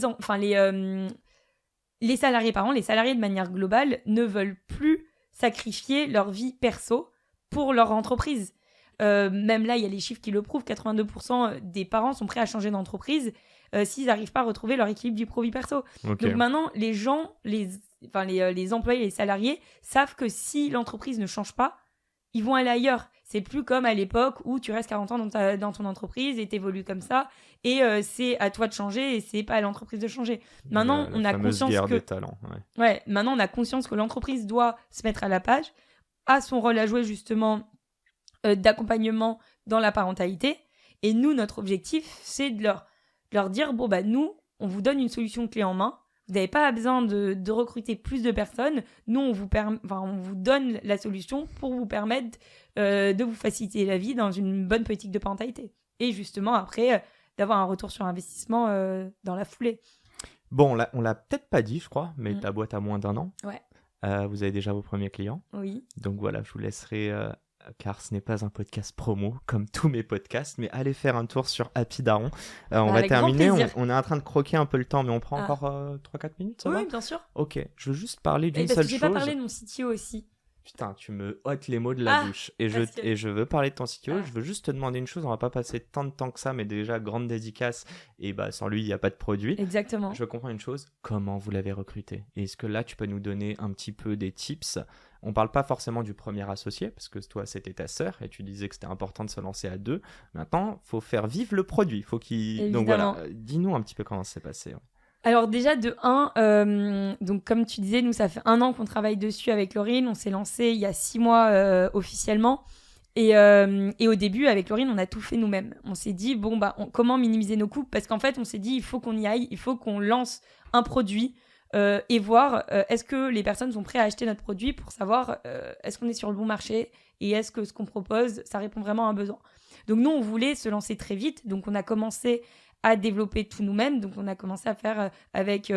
salariés parents, les salariés de manière globale, ne veulent plus sacrifier leur vie perso pour leur entreprise. Même là, il y a les chiffres qui le prouvent, 82% des parents sont prêts à changer d'entreprise s'ils n'arrivent pas à retrouver leur équilibre du pro-vie perso. Donc maintenant, les gens, les employés, les salariés savent que si l'entreprise ne change pas, ils vont aller ailleurs. C'est plus comme à l'époque où tu restes 40 ans dans ton entreprise et t'évolues comme ça, et c'est à toi de changer et c'est pas à l'entreprise de changer. Maintenant, on a conscience guerre que... des talents, maintenant, on a conscience que l'entreprise doit se mettre à la page, a son rôle à jouer justement d'accompagnement dans la parentalité. Et nous, notre objectif, c'est de leur dire, nous, on vous donne une solution clé en main. Vous n'avez pas besoin de recruter plus de personnes. Nous, on vous donne la solution pour vous permettre de vous faciliter la vie dans une bonne politique de parentalité. Et justement, après, d'avoir un retour sur investissement dans la foulée. Bon, on l'a peut-être pas dit, je crois, mais ta boîte a moins d'1 an. Ouais. Vous avez déjà vos premiers clients. Oui. Donc voilà, je vous laisserai... car ce n'est pas un podcast promo comme tous mes podcasts, mais allez faire un tour sur Happy Daron. On va terminer, on est en train de croquer un peu le temps, mais on prend encore 3-4 minutes, ça va ? Oui, bien sûr. Ok, je veux juste parler d'une seule chose. J'ai pas parlé de mon CTO aussi. Putain, tu me ôtes les mots de la bouche. Et je veux parler de ton CTO. Je veux juste te demander une chose. On va pas passer tant de temps que ça, mais déjà, grande dédicace. Et bah, sans lui, il n'y a pas de produit. Exactement. Je veux comprendre une chose. Comment vous l'avez recruté? Et est-ce que là, tu peux nous donner un petit peu des tips? On parle pas forcément du premier associé, parce que toi, c'était ta sœur, et tu disais que c'était important de se lancer à 2. Maintenant, faut faire vivre le produit. Donc voilà, dis-nous un petit peu comment ça s'est passé. Alors déjà, de 1, donc comme tu disais, nous, ça fait 1 an qu'on travaille dessus avec Laurine. On s'est lancé il y a 6 mois officiellement. Et au début, avec Laurine, on a tout fait nous-mêmes. On s'est dit, comment minimiser nos coûts? Parce qu'en fait, on s'est dit, il faut qu'on y aille, il faut qu'on lance un produit et voir est-ce que les personnes sont prêtes à acheter notre produit pour savoir est-ce qu'on est sur le bon marché et est-ce que ce qu'on propose, ça répond vraiment à un besoin. Donc nous, on voulait se lancer très vite. Donc on a commencé à développer tout nous-mêmes. Donc, on a commencé à faire avec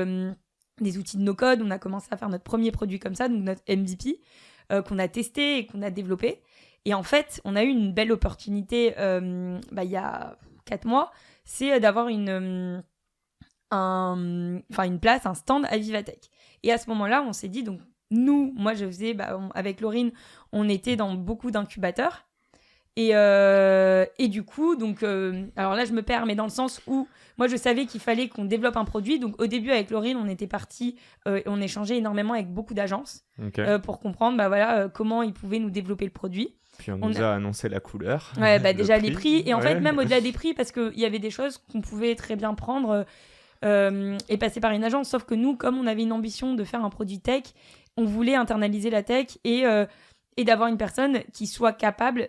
des outils de no-code. On a commencé à faire notre premier produit comme ça, donc notre MVP, qu'on a testé et qu'on a développé. Et en fait, on a eu une belle opportunité il y a 4 mois, c'est d'avoir une place, un stand à Vivatech. Et à ce moment-là, on s'est dit, donc moi, je faisais, avec Laurine, on était dans beaucoup d'incubateurs. Et du coup, donc, alors là, je me perds, mais dans le sens où moi, je savais qu'il fallait qu'on développe un produit. Donc, au début, avec Laurine, on était partis et on échangeait énormément avec beaucoup d'agences pour comprendre comment ils pouvaient nous développer le produit. Puis on nous a annoncé la couleur. Ouais, déjà les prix. Et en fait, même au-delà des prix, parce qu'il y avait des choses qu'on pouvait très bien prendre et passer par une agence. Sauf que nous, comme on avait une ambition de faire un produit tech, on voulait internaliser la tech et d'avoir une personne qui soit capable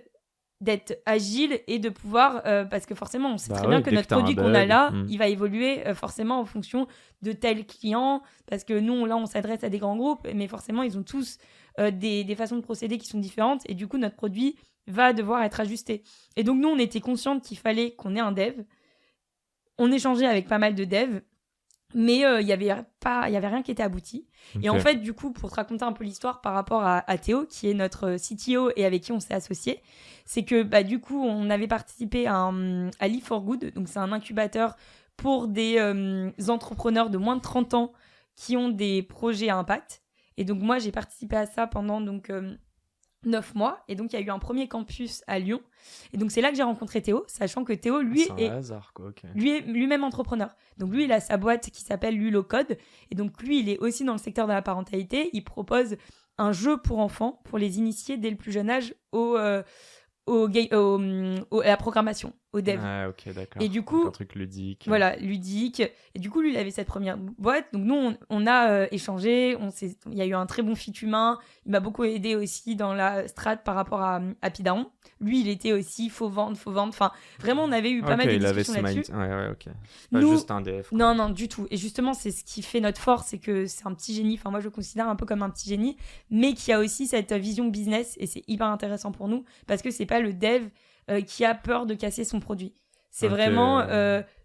d'être agile et de pouvoir parce que forcément on sait très bien que notre produit qu'on a là il va évoluer forcément en fonction de tel client, parce que nous on s'adresse à des grands groupes, mais forcément ils ont tous des façons de procéder qui sont différentes, et du coup notre produit va devoir être ajusté. Et donc nous on était consciente qu'il fallait qu'on ait un dev. On échangeait avec pas mal de devs, mais il y avait rien qui était abouti. Et en fait, du coup, pour te raconter un peu l'histoire par rapport à Théo, qui est notre CTO et avec qui on s'est associé, c'est que du coup, on avait participé à Live for Good. Donc c'est un incubateur pour des entrepreneurs de moins de 30 ans qui ont des projets à impact. Et donc moi, j'ai participé à ça pendant 9 mois, et donc il y a eu un premier campus à Lyon, et donc c'est là que j'ai rencontré Théo, sachant que Théo lui lui est lui-même entrepreneur. Donc lui il a sa boîte qui s'appelle Lulocode, et donc lui il est aussi dans le secteur de la parentalité. Il propose un jeu pour enfants pour les initier dès le plus jeune âge à la programmation, au dev. Ah ok, d'accord. Et du coup, un truc ludique. Voilà, ludique. Et du coup, lui, il avait cette première boîte. Donc nous, on a échangé. Il y a eu un très bon fit humain. Il m'a beaucoup aidé aussi dans la strat par rapport à Pidaron. Lui, il était aussi faut vendre. Enfin, vraiment, on avait eu pas mal de discussions là-dessus. Ouais, ok. Pas juste un dev. Non, du tout. Et justement, c'est ce qui fait notre force, c'est que c'est un petit génie. Enfin, moi, je le considère un peu comme un petit génie, mais qui a aussi cette vision business, et c'est hyper intéressant pour nous, parce que c'est pas le dev qui a peur de casser son produit. C'est vraiment,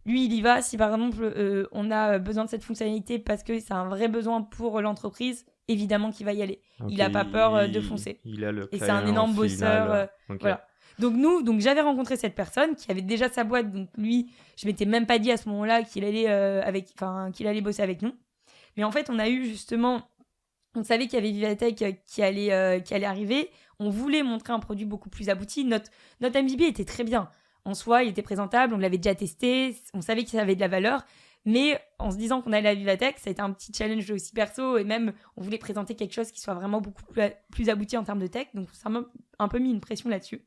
lui, il y va. Si par exemple, on a besoin de cette fonctionnalité parce que c'est un vrai besoin pour l'entreprise, évidemment qu'il va y aller. Il n'a pas peur de foncer. Et c'est un énorme bosseur. Voilà. Donc j'avais rencontré cette personne qui avait déjà sa boîte. Donc lui, je m'étais même pas dit à ce moment-là qu'il allait bosser avec nous. Mais en fait, on a eu justement, on savait qu'il y avait Vivatech qui allait arriver. On voulait montrer un produit beaucoup plus abouti. Notre MVP était très bien. En soi, il était présentable, on l'avait déjà testé, on savait qu'il avait de la valeur, mais en se disant qu'on allait à Vivatech, ça a été un petit challenge aussi perso, et même on voulait présenter quelque chose qui soit vraiment beaucoup plus abouti en termes de tech, donc ça m'a un peu mis une pression là-dessus.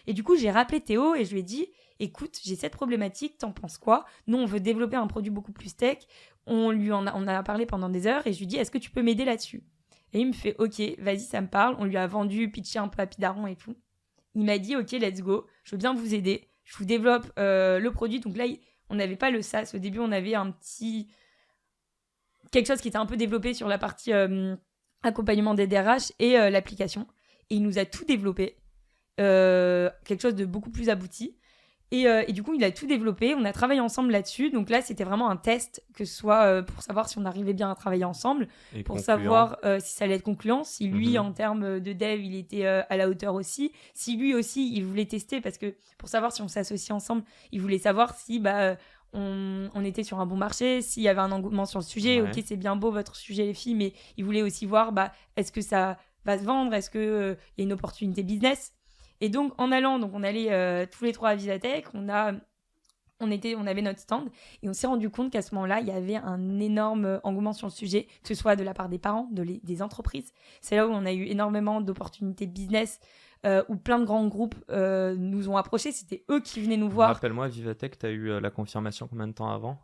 Et du coup, j'ai rappelé Théo et je lui ai dit, écoute, j'ai cette problématique, t'en penses quoi? Nous, on veut développer un produit beaucoup plus tech. On a parlé pendant des heures, et je lui ai dit, est-ce que tu peux m'aider là-dessus? Et il me fait, ok, vas-y, ça me parle. On lui a vendu, pitché un peu à Pidaron et tout. Il m'a dit, ok, let's go, je veux bien vous aider. Je vous développe le produit. Donc là, on n'avait pas le SaaS. Au début, on avait quelque chose qui était un peu développé sur la partie accompagnement des DRH et l'application. Et il nous a tout développé. Quelque chose de beaucoup plus abouti. Et du coup, il a tout développé. On a travaillé ensemble là-dessus. Donc là, c'était vraiment un test, que ce soit pour savoir si on arrivait bien à travailler ensemble, et pour savoir si ça allait être concluant, si lui, en termes de dev, il était à la hauteur aussi. Si lui aussi, il voulait tester, parce que pour savoir si on s'associe ensemble, il voulait savoir si on était sur un bon marché, s'il y avait un engouement sur le sujet. Ouais. Ok, c'est bien beau votre sujet, les filles, mais il voulait aussi voir est-ce que ça va se vendre? Est-ce qu'il y a une opportunité business? Et donc, on allait tous les 3 à Vivatech, on avait notre stand et on s'est rendu compte qu'à ce moment-là, il y avait un énorme engouement sur le sujet, que ce soit de la part des parents, des entreprises. C'est là où on a eu énormément d'opportunités business, où plein de grands groupes nous ont approchés. C'était eux qui venaient nous voir. Rappelle-moi, Vivatech, tu as eu la confirmation combien de temps avant?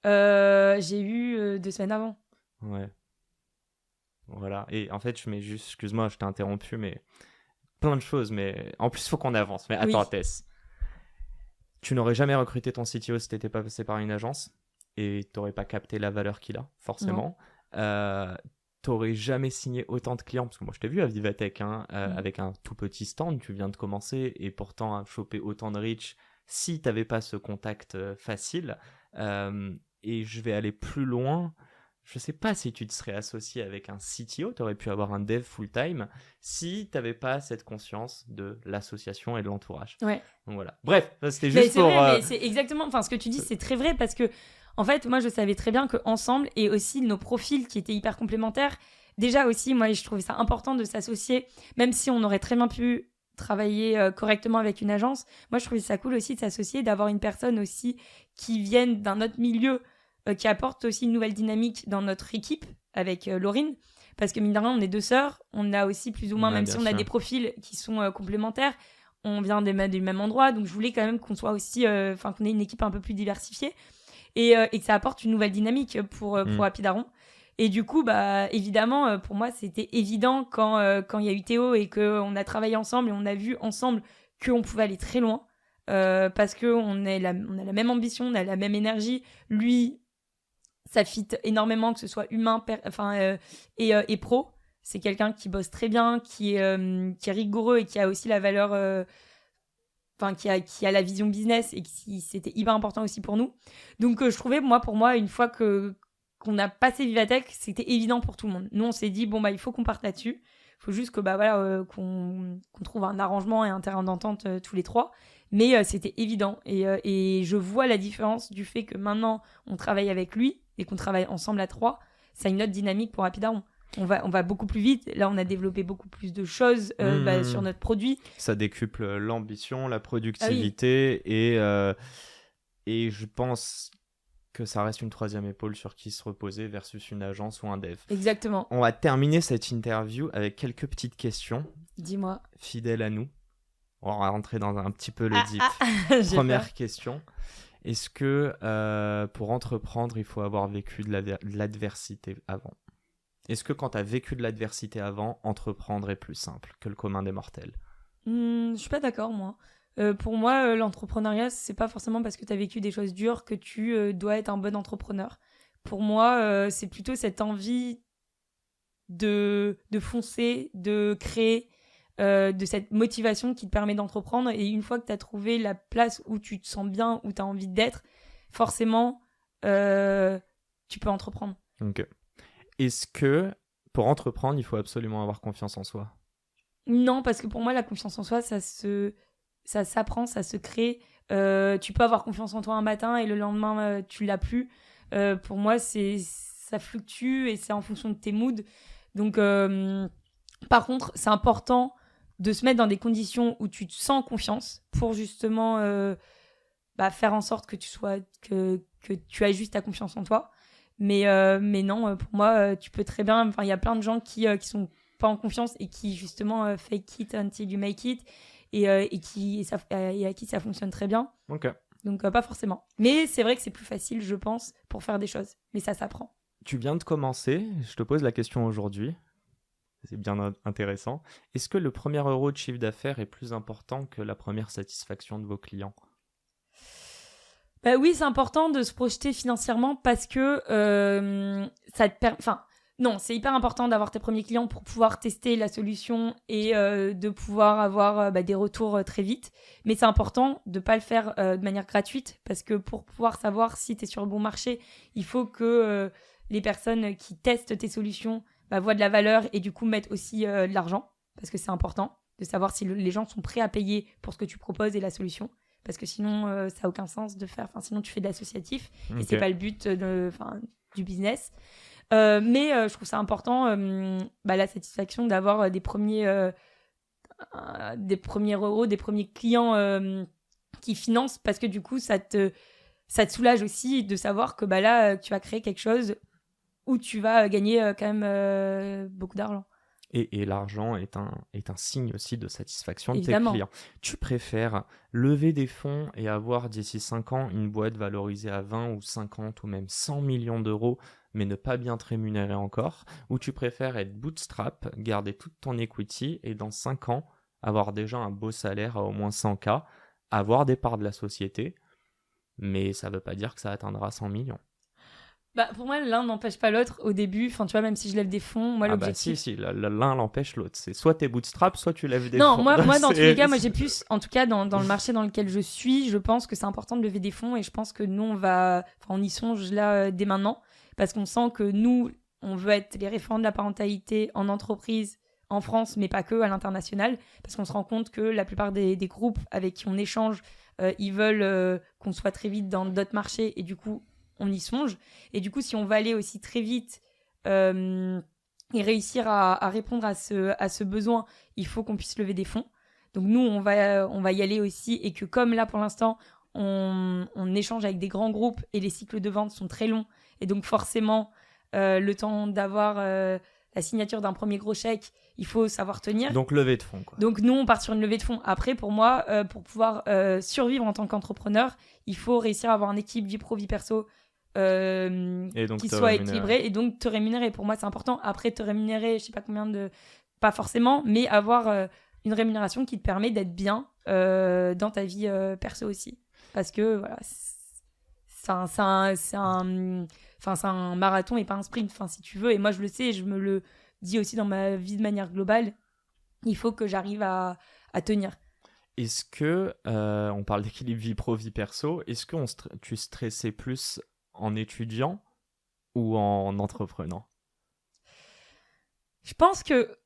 J'ai eu 2 semaines avant. Ouais. Voilà. Et en fait, excuse-moi, je t'ai interrompu, mais plein de choses. Mais en plus, il faut qu'on avance. Mais attends, Tess. Tu n'aurais jamais recruté ton CTO si tu n'étais pas passé par une agence et tu n'aurais pas capté la valeur qu'il a, forcément. Tu n'aurais jamais signé autant de clients, parce que moi je t'ai vu à Vivatech, avec un tout petit stand, tu viens de commencer et pourtant à choper autant de reach si tu n'avais pas ce contact facile. Et je vais aller plus loin. Je ne sais pas si tu te serais associé avec un CTO, tu aurais pu avoir un dev full-time si tu n'avais pas cette conscience de l'association et de l'entourage. Ouais. Donc voilà. Bref, c'était juste pour... Mais c'est exactement... Enfin, ce que tu dis, c'est très vrai parce que, en fait, moi, je savais très bien qu'ensemble, et aussi nos profils qui étaient hyper complémentaires, déjà aussi, moi, je trouvais ça important de s'associer, même si on aurait très bien pu travailler correctement avec une agence. Moi, je trouvais ça cool aussi de s'associer, d'avoir une personne aussi qui vienne d'un autre milieu, qui apporte aussi une nouvelle dynamique dans notre équipe avec Laurine, parce que mine de rien, on est 2 sœurs, on a aussi plus ou moins, même si on a des profils qui sont complémentaires, on vient du même endroit, donc je voulais quand même qu'on soit aussi, qu'on ait une équipe un peu plus diversifiée et que ça apporte une nouvelle dynamique pour Happy Daron. Et du coup, évidemment, pour moi, c'était évident quand il y a eu Théo et qu'on a travaillé ensemble et on a vu ensemble qu'on pouvait aller très loin, parce qu'on a la même ambition, on a la même énergie. Lui, ça fit énormément, que ce soit humain et pro. C'est quelqu'un qui bosse très bien, qui est rigoureux et qui a aussi la valeur, qui a la vision business et c'était hyper important aussi pour nous. Donc je trouvais, pour moi, une fois qu'on a passé Vivatech, c'était évident pour tout le monde. Nous, on s'est dit, il faut qu'on parte là-dessus. Il faut juste que qu'on trouve un arrangement et un terrain d'entente tous les 3. Mais c'était évident. Et je vois la différence du fait que maintenant, on travaille avec lui et qu'on travaille ensemble à 3. Ça a une autre dynamique pour Happy Daron. On va beaucoup plus vite. Là, on a développé beaucoup plus de choses sur notre produit. Ça décuple l'ambition, la productivité et je pense que ça reste une 3e épaule sur qui se reposer versus une agence ou un dev. Exactement. On va terminer cette interview avec quelques petites questions. Dis-moi. Fidèles à nous. On va rentrer dans un petit peu le deep. Première question. Est-ce que pour entreprendre, il faut avoir vécu de l'adversité avant ? Est-ce que quand tu as vécu de l'adversité avant, entreprendre est plus simple que le commun des mortels ? Je suis pas d'accord, moi. Pour moi, l'entrepreneuriat, c'est pas forcément parce que tu as vécu des choses dures que tu dois être un bon entrepreneur. Pour moi, c'est plutôt cette envie de foncer, de créer, de cette motivation qui te permet d'entreprendre. Et une fois que tu as trouvé la place où tu te sens bien, où tu as envie d'être, forcément, tu peux entreprendre. Ok. Est-ce que pour entreprendre, il faut absolument avoir confiance en soi ? Non, parce que pour moi, la confiance en soi, ça s'apprend, ça se crée. Tu peux avoir confiance en toi un matin et le lendemain, tu l'as plus. Pour moi, ça fluctue et c'est en fonction de tes moods. Donc, par contre, c'est important de se mettre dans des conditions où tu te sens confiance pour justement faire en sorte que tu ajustes ta confiance en toi. Mais non, pour moi, tu peux très bien... il y a plein de gens qui sont pas en confiance et qui justement fake it until you make it et à qui ça fonctionne très bien. Ok. Donc pas forcément. Mais c'est vrai que c'est plus facile, je pense, pour faire des choses. Mais ça s'apprend. Tu viens de commencer, je te pose la question aujourd'hui. C'est bien intéressant. Est-ce que le premier euro de chiffre d'affaires est plus important que la première satisfaction de vos clients ? Oui, c'est important de se projeter financièrement parce que ça te permet... Non, c'est hyper important d'avoir tes premiers clients pour pouvoir tester la solution et de pouvoir avoir des retours très vite. Mais c'est important de ne pas le faire de manière gratuite parce que pour pouvoir savoir si tu es sur le bon marché, il faut que les personnes qui testent tes solutions voient de la valeur et du coup mettent aussi de l'argent parce que c'est important de savoir si les gens sont prêts à payer pour ce que tu proposes et la solution. Parce que sinon, ça n'a aucun sens de faire... sinon, tu fais de l'associatif et c'est pas le but du business. Mais je trouve ça important, la satisfaction d'avoir des premiers euros, des premiers clients qui financent, parce que du coup, ça te soulage aussi de savoir que là, tu vas créer quelque chose où tu vas gagner quand même beaucoup d'argent. Et l'argent est un signe aussi de satisfaction de Évidemment. tes clients. Tu préfères lever des fonds et avoir d'ici 5 ans une boîte valorisée à 20 ou 50 ou même 100 millions d'euros, mais ne pas bien te rémunérer encore, ou tu préfères être bootstrap, garder toute ton equity et dans 5 ans avoir déjà un beau salaire à au moins 100K, avoir des parts de la société, mais ça ne veut pas dire que ça atteindra 100 millions. Pour moi, l'un n'empêche pas l'autre au début. Enfin, tu vois, même si je lève des fonds, moi, l'objectif... Si, l'un l'empêche l'autre. C'est soit t'es bootstrap, soit tu lèves des fonds. Non, moi dans tous les cas, moi, j'ai plus... En tout cas, dans le marché dans lequel je suis, je pense que c'est important de lever des fonds et je pense que nous, on y songe là dès maintenant parce qu'on sent que nous, on veut être les référents de la parentalité en entreprise, en France, mais pas que, à l'international, parce qu'on se rend compte que la plupart des groupes avec qui on échange, ils veulent qu'on soit très vite dans d'autres marchés et du coup, on y songe. Et du coup, si on va aller aussi très vite et réussir à répondre à ce besoin, il faut qu'on puisse lever des fonds. Donc nous, on va y aller aussi et que comme là, pour l'instant, on échange avec des grands groupes et les cycles de vente sont très longs. Et donc forcément, le temps d'avoir la signature d'un premier gros chèque, il faut savoir tenir. Donc levée de fonds, quoi. Donc nous, on part sur une levée de fonds. Après, pour moi, pour pouvoir survivre en tant qu'entrepreneur, il faut réussir à avoir une équipe vie pro, vie perso qui soit équilibrée et donc te rémunérer. Pour moi, c'est important. Après, te rémunérer, je sais pas combien pas forcément, mais avoir une rémunération qui te permet d'être bien dans ta vie perso aussi. Parce que voilà, c'est un marathon et pas un sprint, si tu veux. Et moi, je le sais, et je me le dis aussi dans ma vie de manière globale, il faut que j'arrive à tenir. Est-ce que, on parle d'équilibre vie pro, vie perso, est-ce que tu stressais plus en étudiant ou en entreprenant ? Je pense que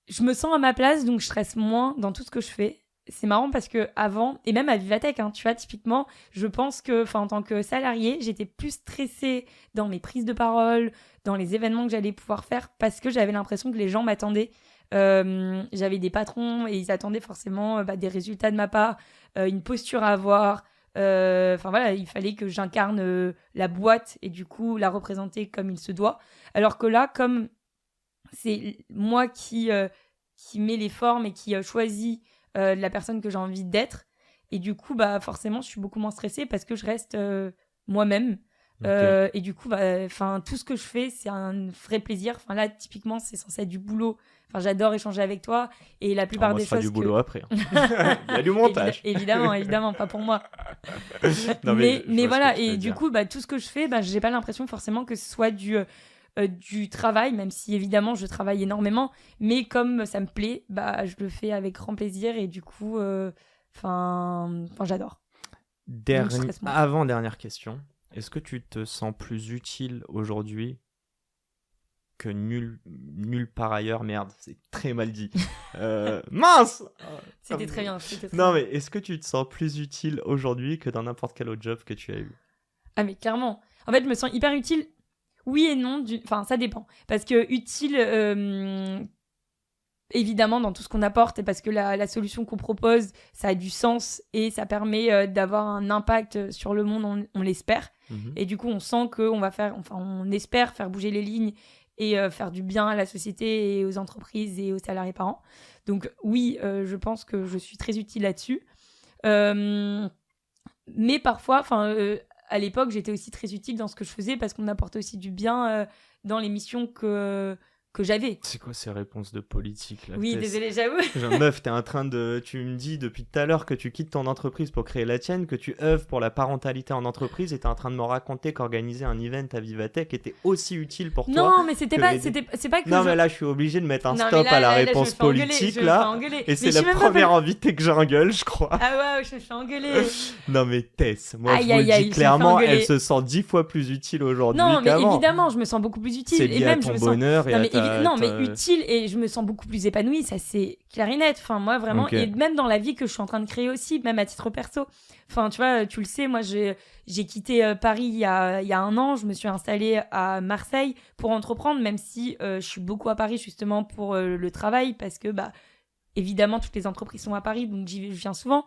je me sens à ma place, donc je stresse moins dans tout ce que je fais. C'est marrant parce que avant, et même à Vivatech, tu vois, typiquement, je pense que, en tant que salarié, j'étais plus stressée dans mes prises de parole, dans les événements que j'allais pouvoir faire, parce que j'avais l'impression que les gens m'attendaient. J'avais des patrons et ils attendaient forcément des résultats de ma part, une posture à avoir. Il fallait que j'incarne la boîte et du coup la représenter comme il se doit. Alors que là, comme c'est moi qui met les formes et qui choisit la personne que j'ai envie d'être, et du coup forcément je suis beaucoup moins stressée parce que je reste moi-même. Okay. Et du coup tout ce que je fais, c'est un vrai plaisir. Là, typiquement, c'est censé être du boulot. J'adore échanger avec toi et la plupart des choses. Du boulot après. Il y a du montage. évidemment, pas pour moi. Non, mais voilà, et du coup, tout ce que je fais, j'ai pas l'impression forcément que ce soit du travail, même si évidemment je travaille énormément, mais comme ça me plaît, je le fais avec grand plaisir et du coup, j'adore. Avant-dernière question, est-ce que tu te sens plus utile aujourd'hui que nulle part ailleurs? Merde, c'est très mal dit. Mince! C'était très bien. Non, mais est-ce que tu te sens plus utile aujourd'hui que dans n'importe quel autre job que tu as eu? Ah, mais clairement. En fait, je me sens hyper utile. Oui et non. Ça dépend. Parce que utile, évidemment, dans tout ce qu'on apporte, et parce que la solution qu'on propose, ça a du sens et ça permet d'avoir un impact sur le monde, on l'espère. Mm-hmm. Et du coup, on sent qu'on va on espère faire bouger les lignes et faire du bien à la société et aux entreprises et aux salariés parents. Donc oui, je pense que je suis très utile là-dessus. Mais parfois, à l'époque, j'étais aussi très utile dans ce que je faisais parce qu'on apportait aussi du bien dans les missions que j'avais. C'est quoi ces réponses de politique là? Oui, désolé, j'avoue. Meuf, tu me dis depuis tout à l'heure que tu quittes ton entreprise pour créer la tienne, que tu œuvres pour la parentalité en entreprise et t'es en train de me raconter qu'organiser un event à Vivatech était aussi utile pour toi. Non, mais c'est pas que non, mais là, je suis obligé de mettre un stop à la réponse politique là. Et c'est la première invitée que j'engueule, je crois. Ah ouais, je me fais engueuler. Non, mais Tess, moi je vous le dis clairement, elle se sent 10 fois plus utile aujourd'hui qu'avant. Non, mais évidemment, je me sens beaucoup plus utile. C'est lié à ton bonheur et à ta Non, mais utile, et je me sens beaucoup plus épanouie, ça c'est clair et net. Enfin, moi, vraiment, et même dans la vie que je suis en train de créer aussi, même à titre perso. Enfin, tu vois, tu le sais, moi, j'ai quitté Paris il y a 1 an, je me suis installée à Marseille pour entreprendre, même si je suis beaucoup à Paris justement pour le travail, parce que, évidemment, toutes les entreprises sont à Paris, donc je viens souvent.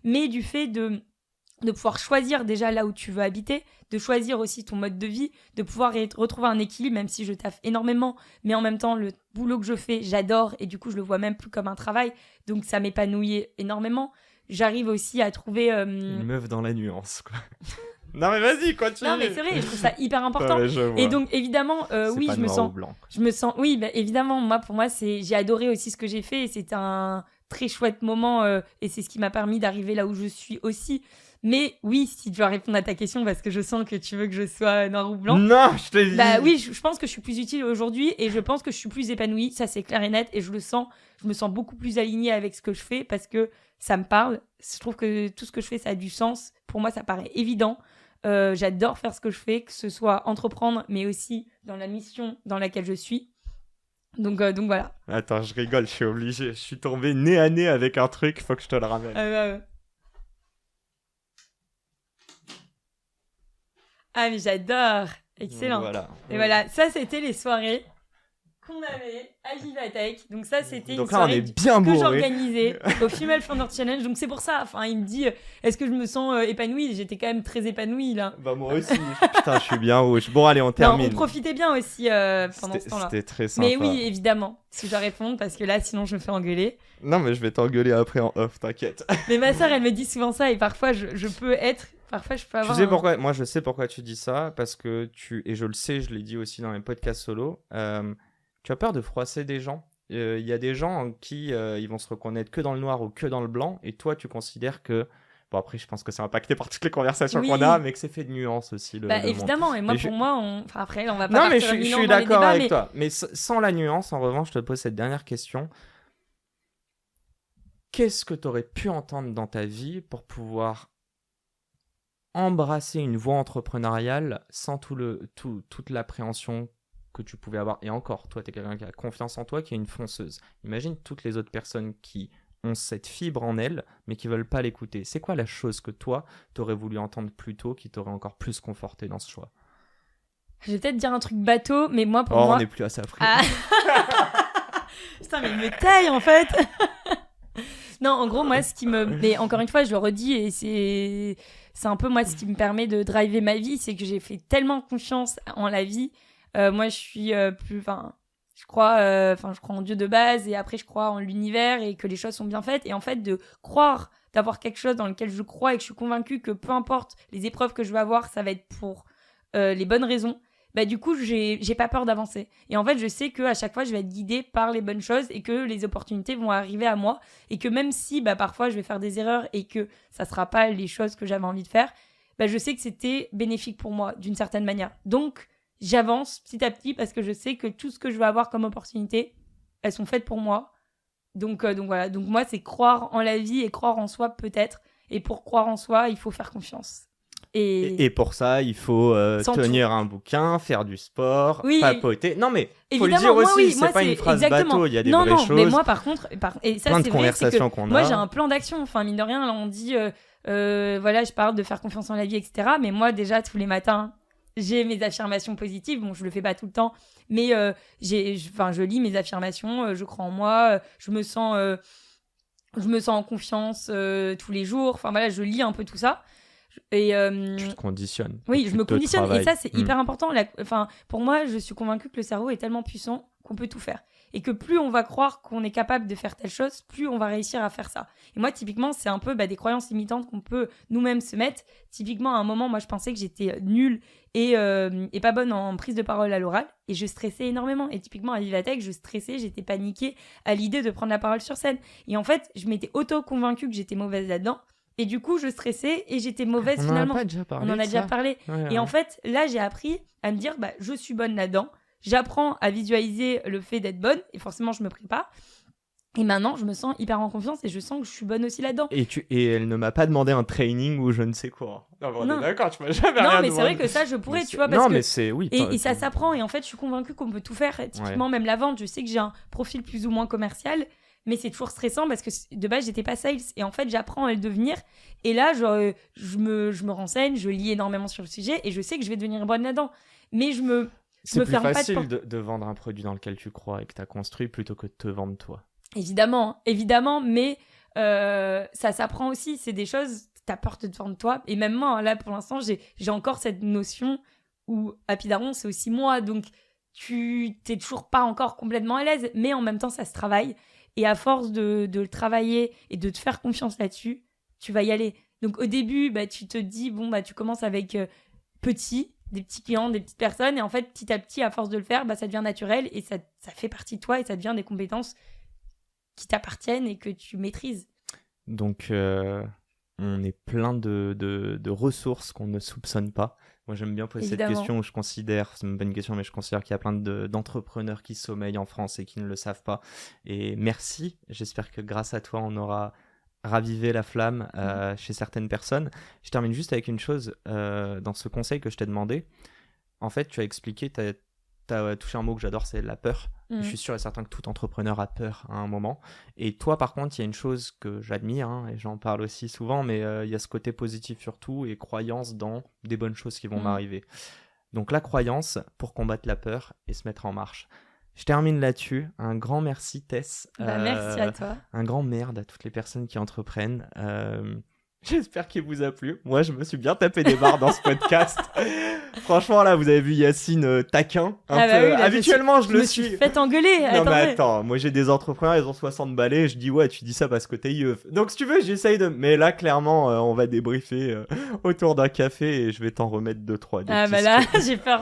Mais du fait de pouvoir choisir déjà là où tu veux habiter, de choisir aussi ton mode de vie, de pouvoir retrouver un équilibre, même si je taffe énormément, mais en même temps, le boulot que je fais, j'adore, et du coup, je le vois même plus comme un travail, donc ça m'épanouit énormément. J'arrive aussi à trouver... Une meuf dans la nuance, quoi. Non mais vas-y, continue. Non mais c'est vrai, je trouve ça hyper important. Et donc évidemment, oui, je me sens, oui, évidemment, pour moi, j'ai adoré aussi ce que j'ai fait, et c'était un très chouette moment, et c'est ce qui m'a permis d'arriver là où je suis aussi. Mais oui, si tu dois répondre à ta question, parce que je sens que tu veux que je sois noir ou blanc. Non, je te dis. Oui, je pense que je suis plus utile aujourd'hui, et je pense que je suis plus épanouie, ça c'est clair et net, et je le sens, je me sens beaucoup plus alignée avec ce que je fais, parce que ça me parle. Je trouve que tout ce que je fais, ça a du sens. Pour moi, ça paraît évident. J'adore faire ce que je fais, que ce soit entreprendre, mais aussi dans la mission dans laquelle je suis. Donc voilà. Attends, je rigole, je suis obligé. Je suis tombé nez à nez avec un truc, faut que je te le ramène. Ah, mais j'adore. Excellent. Voilà. Et voilà, ça c'était les soirées qu'on avait à Vivatech. Donc ça c'était une soirée que j'organisais au Female Founder Challenge. Donc c'est pour ça, il me dit est-ce que je me sens épanouie? J'étais quand même très épanouie là. Moi aussi. Putain, je suis bien rouge. Bon allez, on termine. Non, on profitait bien aussi pendant ce temps-là. C'était très sympa. Mais oui, évidemment, si je dois répondre, parce que là sinon je me fais engueuler. Non mais je vais t'engueuler après en off, t'inquiète. Mais ma sœur elle me dit souvent ça, et parfois je peux être... Parfois, je peux avoir... Tu sais pourquoi? Moi, je sais pourquoi tu dis ça, parce que et je le sais, je l'ai dit aussi dans mes podcasts solo, tu as peur de froisser des gens. Il y a des gens en qui ils vont se reconnaître que dans le noir ou que dans le blanc, et toi, tu considères que... Bon, après, je pense que c'est impacté par toutes les conversations qu'on a, mais que c'est fait de nuances aussi, le évidemment, monde. Et moi, pour moi, Enfin, après, on va pas non, mais je suis d'accord avec toi. Mais sans la nuance, en revanche, je te pose cette dernière question. Qu'est-ce que tu aurais pu entendre dans ta vie pour pouvoir embrasser une voie entrepreneuriale sans toute l'appréhension que tu pouvais avoir? Et encore, toi, tu es quelqu'un qui a confiance en toi, qui est une fonceuse. Imagine toutes les autres personnes qui ont cette fibre en elles, mais qui veulent pas l'écouter. C'est quoi la chose que toi, t'aurais voulu entendre plus tôt, qui t'aurait encore plus conforté dans ce choix? Je vais peut-être dire un truc bateau, mais moi, moi... on n'est plus à ça près. Putain, mais il me taille, en fait. Non, en gros, moi, ce qui me... Mais encore une fois, je le redis, et c'est un peu moi ce qui me permet de driver ma vie, c'est que j'ai fait tellement confiance en la vie. Moi, je suis je crois en Dieu de base, et après je crois en l'univers, et que les choses sont bien faites. Et en fait, de croire, d'avoir quelque chose dans lequel je crois, et que je suis convaincue que peu importe les épreuves que je vais avoir, ça va être pour les bonnes raisons. Du coup, j'ai pas peur d'avancer. Et en fait, je sais qu'à chaque fois, je vais être guidée par les bonnes choses, et que les opportunités vont arriver à moi, et que même si parfois je vais faire des erreurs et que ça sera pas les choses que j'avais envie de faire, je sais que c'était bénéfique pour moi d'une certaine manière. Donc, j'avance petit à petit, parce que je sais que tout ce que je vais avoir comme opportunité, elles sont faites pour moi. Donc voilà. Donc moi, c'est croire en la vie et croire en soi peut-être. Et pour croire en soi, il faut faire confiance. Et pour ça, il faut tenir un bouquin, faire du sport, papoter. Non, mais faut le dire aussi, c'est pas une phrase bateau, il y a des vraies choses. Mais moi, par contre, et ça, plein c'est de vrai, conversations qu'on a. Moi, j'ai un plan d'action. Mine de rien, là, on dit, je parle de faire confiance en la vie, etc. Mais moi, déjà, tous les matins, j'ai mes affirmations positives. Bon, je le fais pas tout le temps, mais je lis mes affirmations, je crois en moi, je me sens en confiance tous les jours. Je lis un peu tout ça. Et tu te conditionnes. Oui, je me conditionne, et ça c'est hyper important. Pour moi, je suis convaincue que le cerveau est tellement puissant qu'on peut tout faire, et que plus on va croire qu'on est capable de faire telle chose, plus on va réussir à faire ça. Et moi, typiquement, c'est un peu des croyances limitantes qu'on peut nous-mêmes se mettre. Typiquement, à un moment, moi je pensais que j'étais nulle et pas bonne en prise de parole à l'oral, et je stressais énormément. Et typiquement à Vivatech, je stressais, j'étais paniquée à l'idée de prendre la parole sur scène. Et en fait, je m'étais auto-convaincue que j'étais mauvaise là-dedans. Et du coup, je stressais et j'étais mauvaise finalement. On en a déjà parlé. Ouais. Et en fait, là, j'ai appris à me dire, je suis bonne là-dedans. J'apprends à visualiser le fait d'être bonne, et forcément, je me prépare. Et maintenant, je me sens hyper en confiance et je sens que je suis bonne aussi là-dedans. Et elle ne m'a pas demandé un training ou je ne sais quoi. Non, mais on est d'accord, tu m'as jamais rien demandé. Non, mais c'est vrai que ça, je pourrais, tu vois, parce non, que... mais c'est... Oui, et ça s'apprend, et en fait, je suis convaincue qu'on peut tout faire. Typiquement, même la vente, je sais que j'ai un profil plus ou moins commercial, mais c'est toujours stressant parce que de base, j'étais pas sales. Et en fait, j'apprends à le devenir. Et là, genre, je me renseigne, je lis énormément sur le sujet, et je sais que je vais devenir bonne là-dedans. Mais c'est plus ferme facile pas de vendre un produit dans lequel tu crois et que tu as construit plutôt que de te vendre toi. Évidemment, mais ça s'apprend aussi. C'est des choses, t'as peur de te vendre toi. Et même moi, là, pour l'instant, j'ai encore cette notion où Happy Daron, c'est aussi moi. Donc, t'es toujours pas encore complètement à l'aise. Mais en même temps, ça se travaille. Et à force de le travailler et de te faire confiance là-dessus, tu vas y aller. Donc, au début, tu te dis, tu commences avec des petits clients, des petites personnes. Et en fait, petit à petit, à force de le faire, ça devient naturel. Et ça fait partie de toi et ça devient des compétences qui t'appartiennent et que tu maîtrises. Donc, on est plein de ressources qu'on ne soupçonne pas. Moi, j'aime bien poser cette question où c'est une bonne question, mais je considère qu'il y a plein d'entrepreneurs qui sommeillent en France et qui ne le savent pas. Et merci, j'espère que grâce à toi, on aura ravivé la flamme chez certaines personnes. Je termine juste avec une chose, dans ce conseil que je t'ai demandé. En fait, tu as expliqué, tu as touché un mot que j'adore, c'est la peur. Je suis sûr et certain que tout entrepreneur a peur à un moment. Et toi, par contre, il y a une chose que j'admire, et j'en parle aussi souvent, mais il y a ce côté positif surtout et croyance dans des bonnes choses qui vont m'arriver. Donc la croyance pour combattre la peur et se mettre en marche. Je termine là-dessus. Un grand merci, Tess. Merci à toi. Un grand merde à toutes les personnes qui entreprennent. J'espère qu'il vous a plu. Moi, je me suis bien tapé des barres dans ce podcast. Franchement, là, vous avez vu Yacine taquin. Un peu. Oui, là, habituellement, je le suis. Je me suis fait engueuler. Non, mais attends, moi j'ai des entrepreneurs, ils ont 60 balais. Je dis, ouais, tu dis ça parce que t'es yeuf. Donc, si tu veux, j'essaye de. Mais là, clairement, on va débriefer autour d'un café et je vais t'en remettre 2-3. Là, j'ai peur.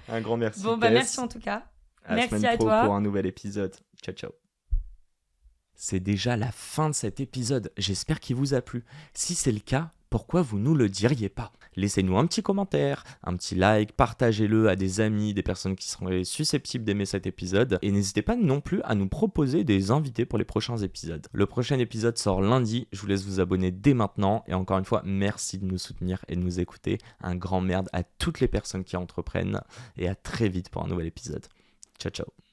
Un grand merci. Bon, merci en tout cas. Merci à toi. Pour un nouvel épisode. Ciao, ciao. C'est déjà la fin de cet épisode. J'espère qu'il vous a plu. Si c'est le cas, pourquoi vous nous le diriez pas ? Laissez-nous un petit commentaire, un petit like, partagez-le à des amis, des personnes qui seraient susceptibles d'aimer cet épisode. Et n'hésitez pas non plus à nous proposer des invités pour les prochains épisodes. Le prochain épisode sort lundi. Je vous laisse vous abonner dès maintenant. Et encore une fois, merci de nous soutenir et de nous écouter. Un grand merde à toutes les personnes qui entreprennent. Et à très vite pour un nouvel épisode. Ciao, ciao.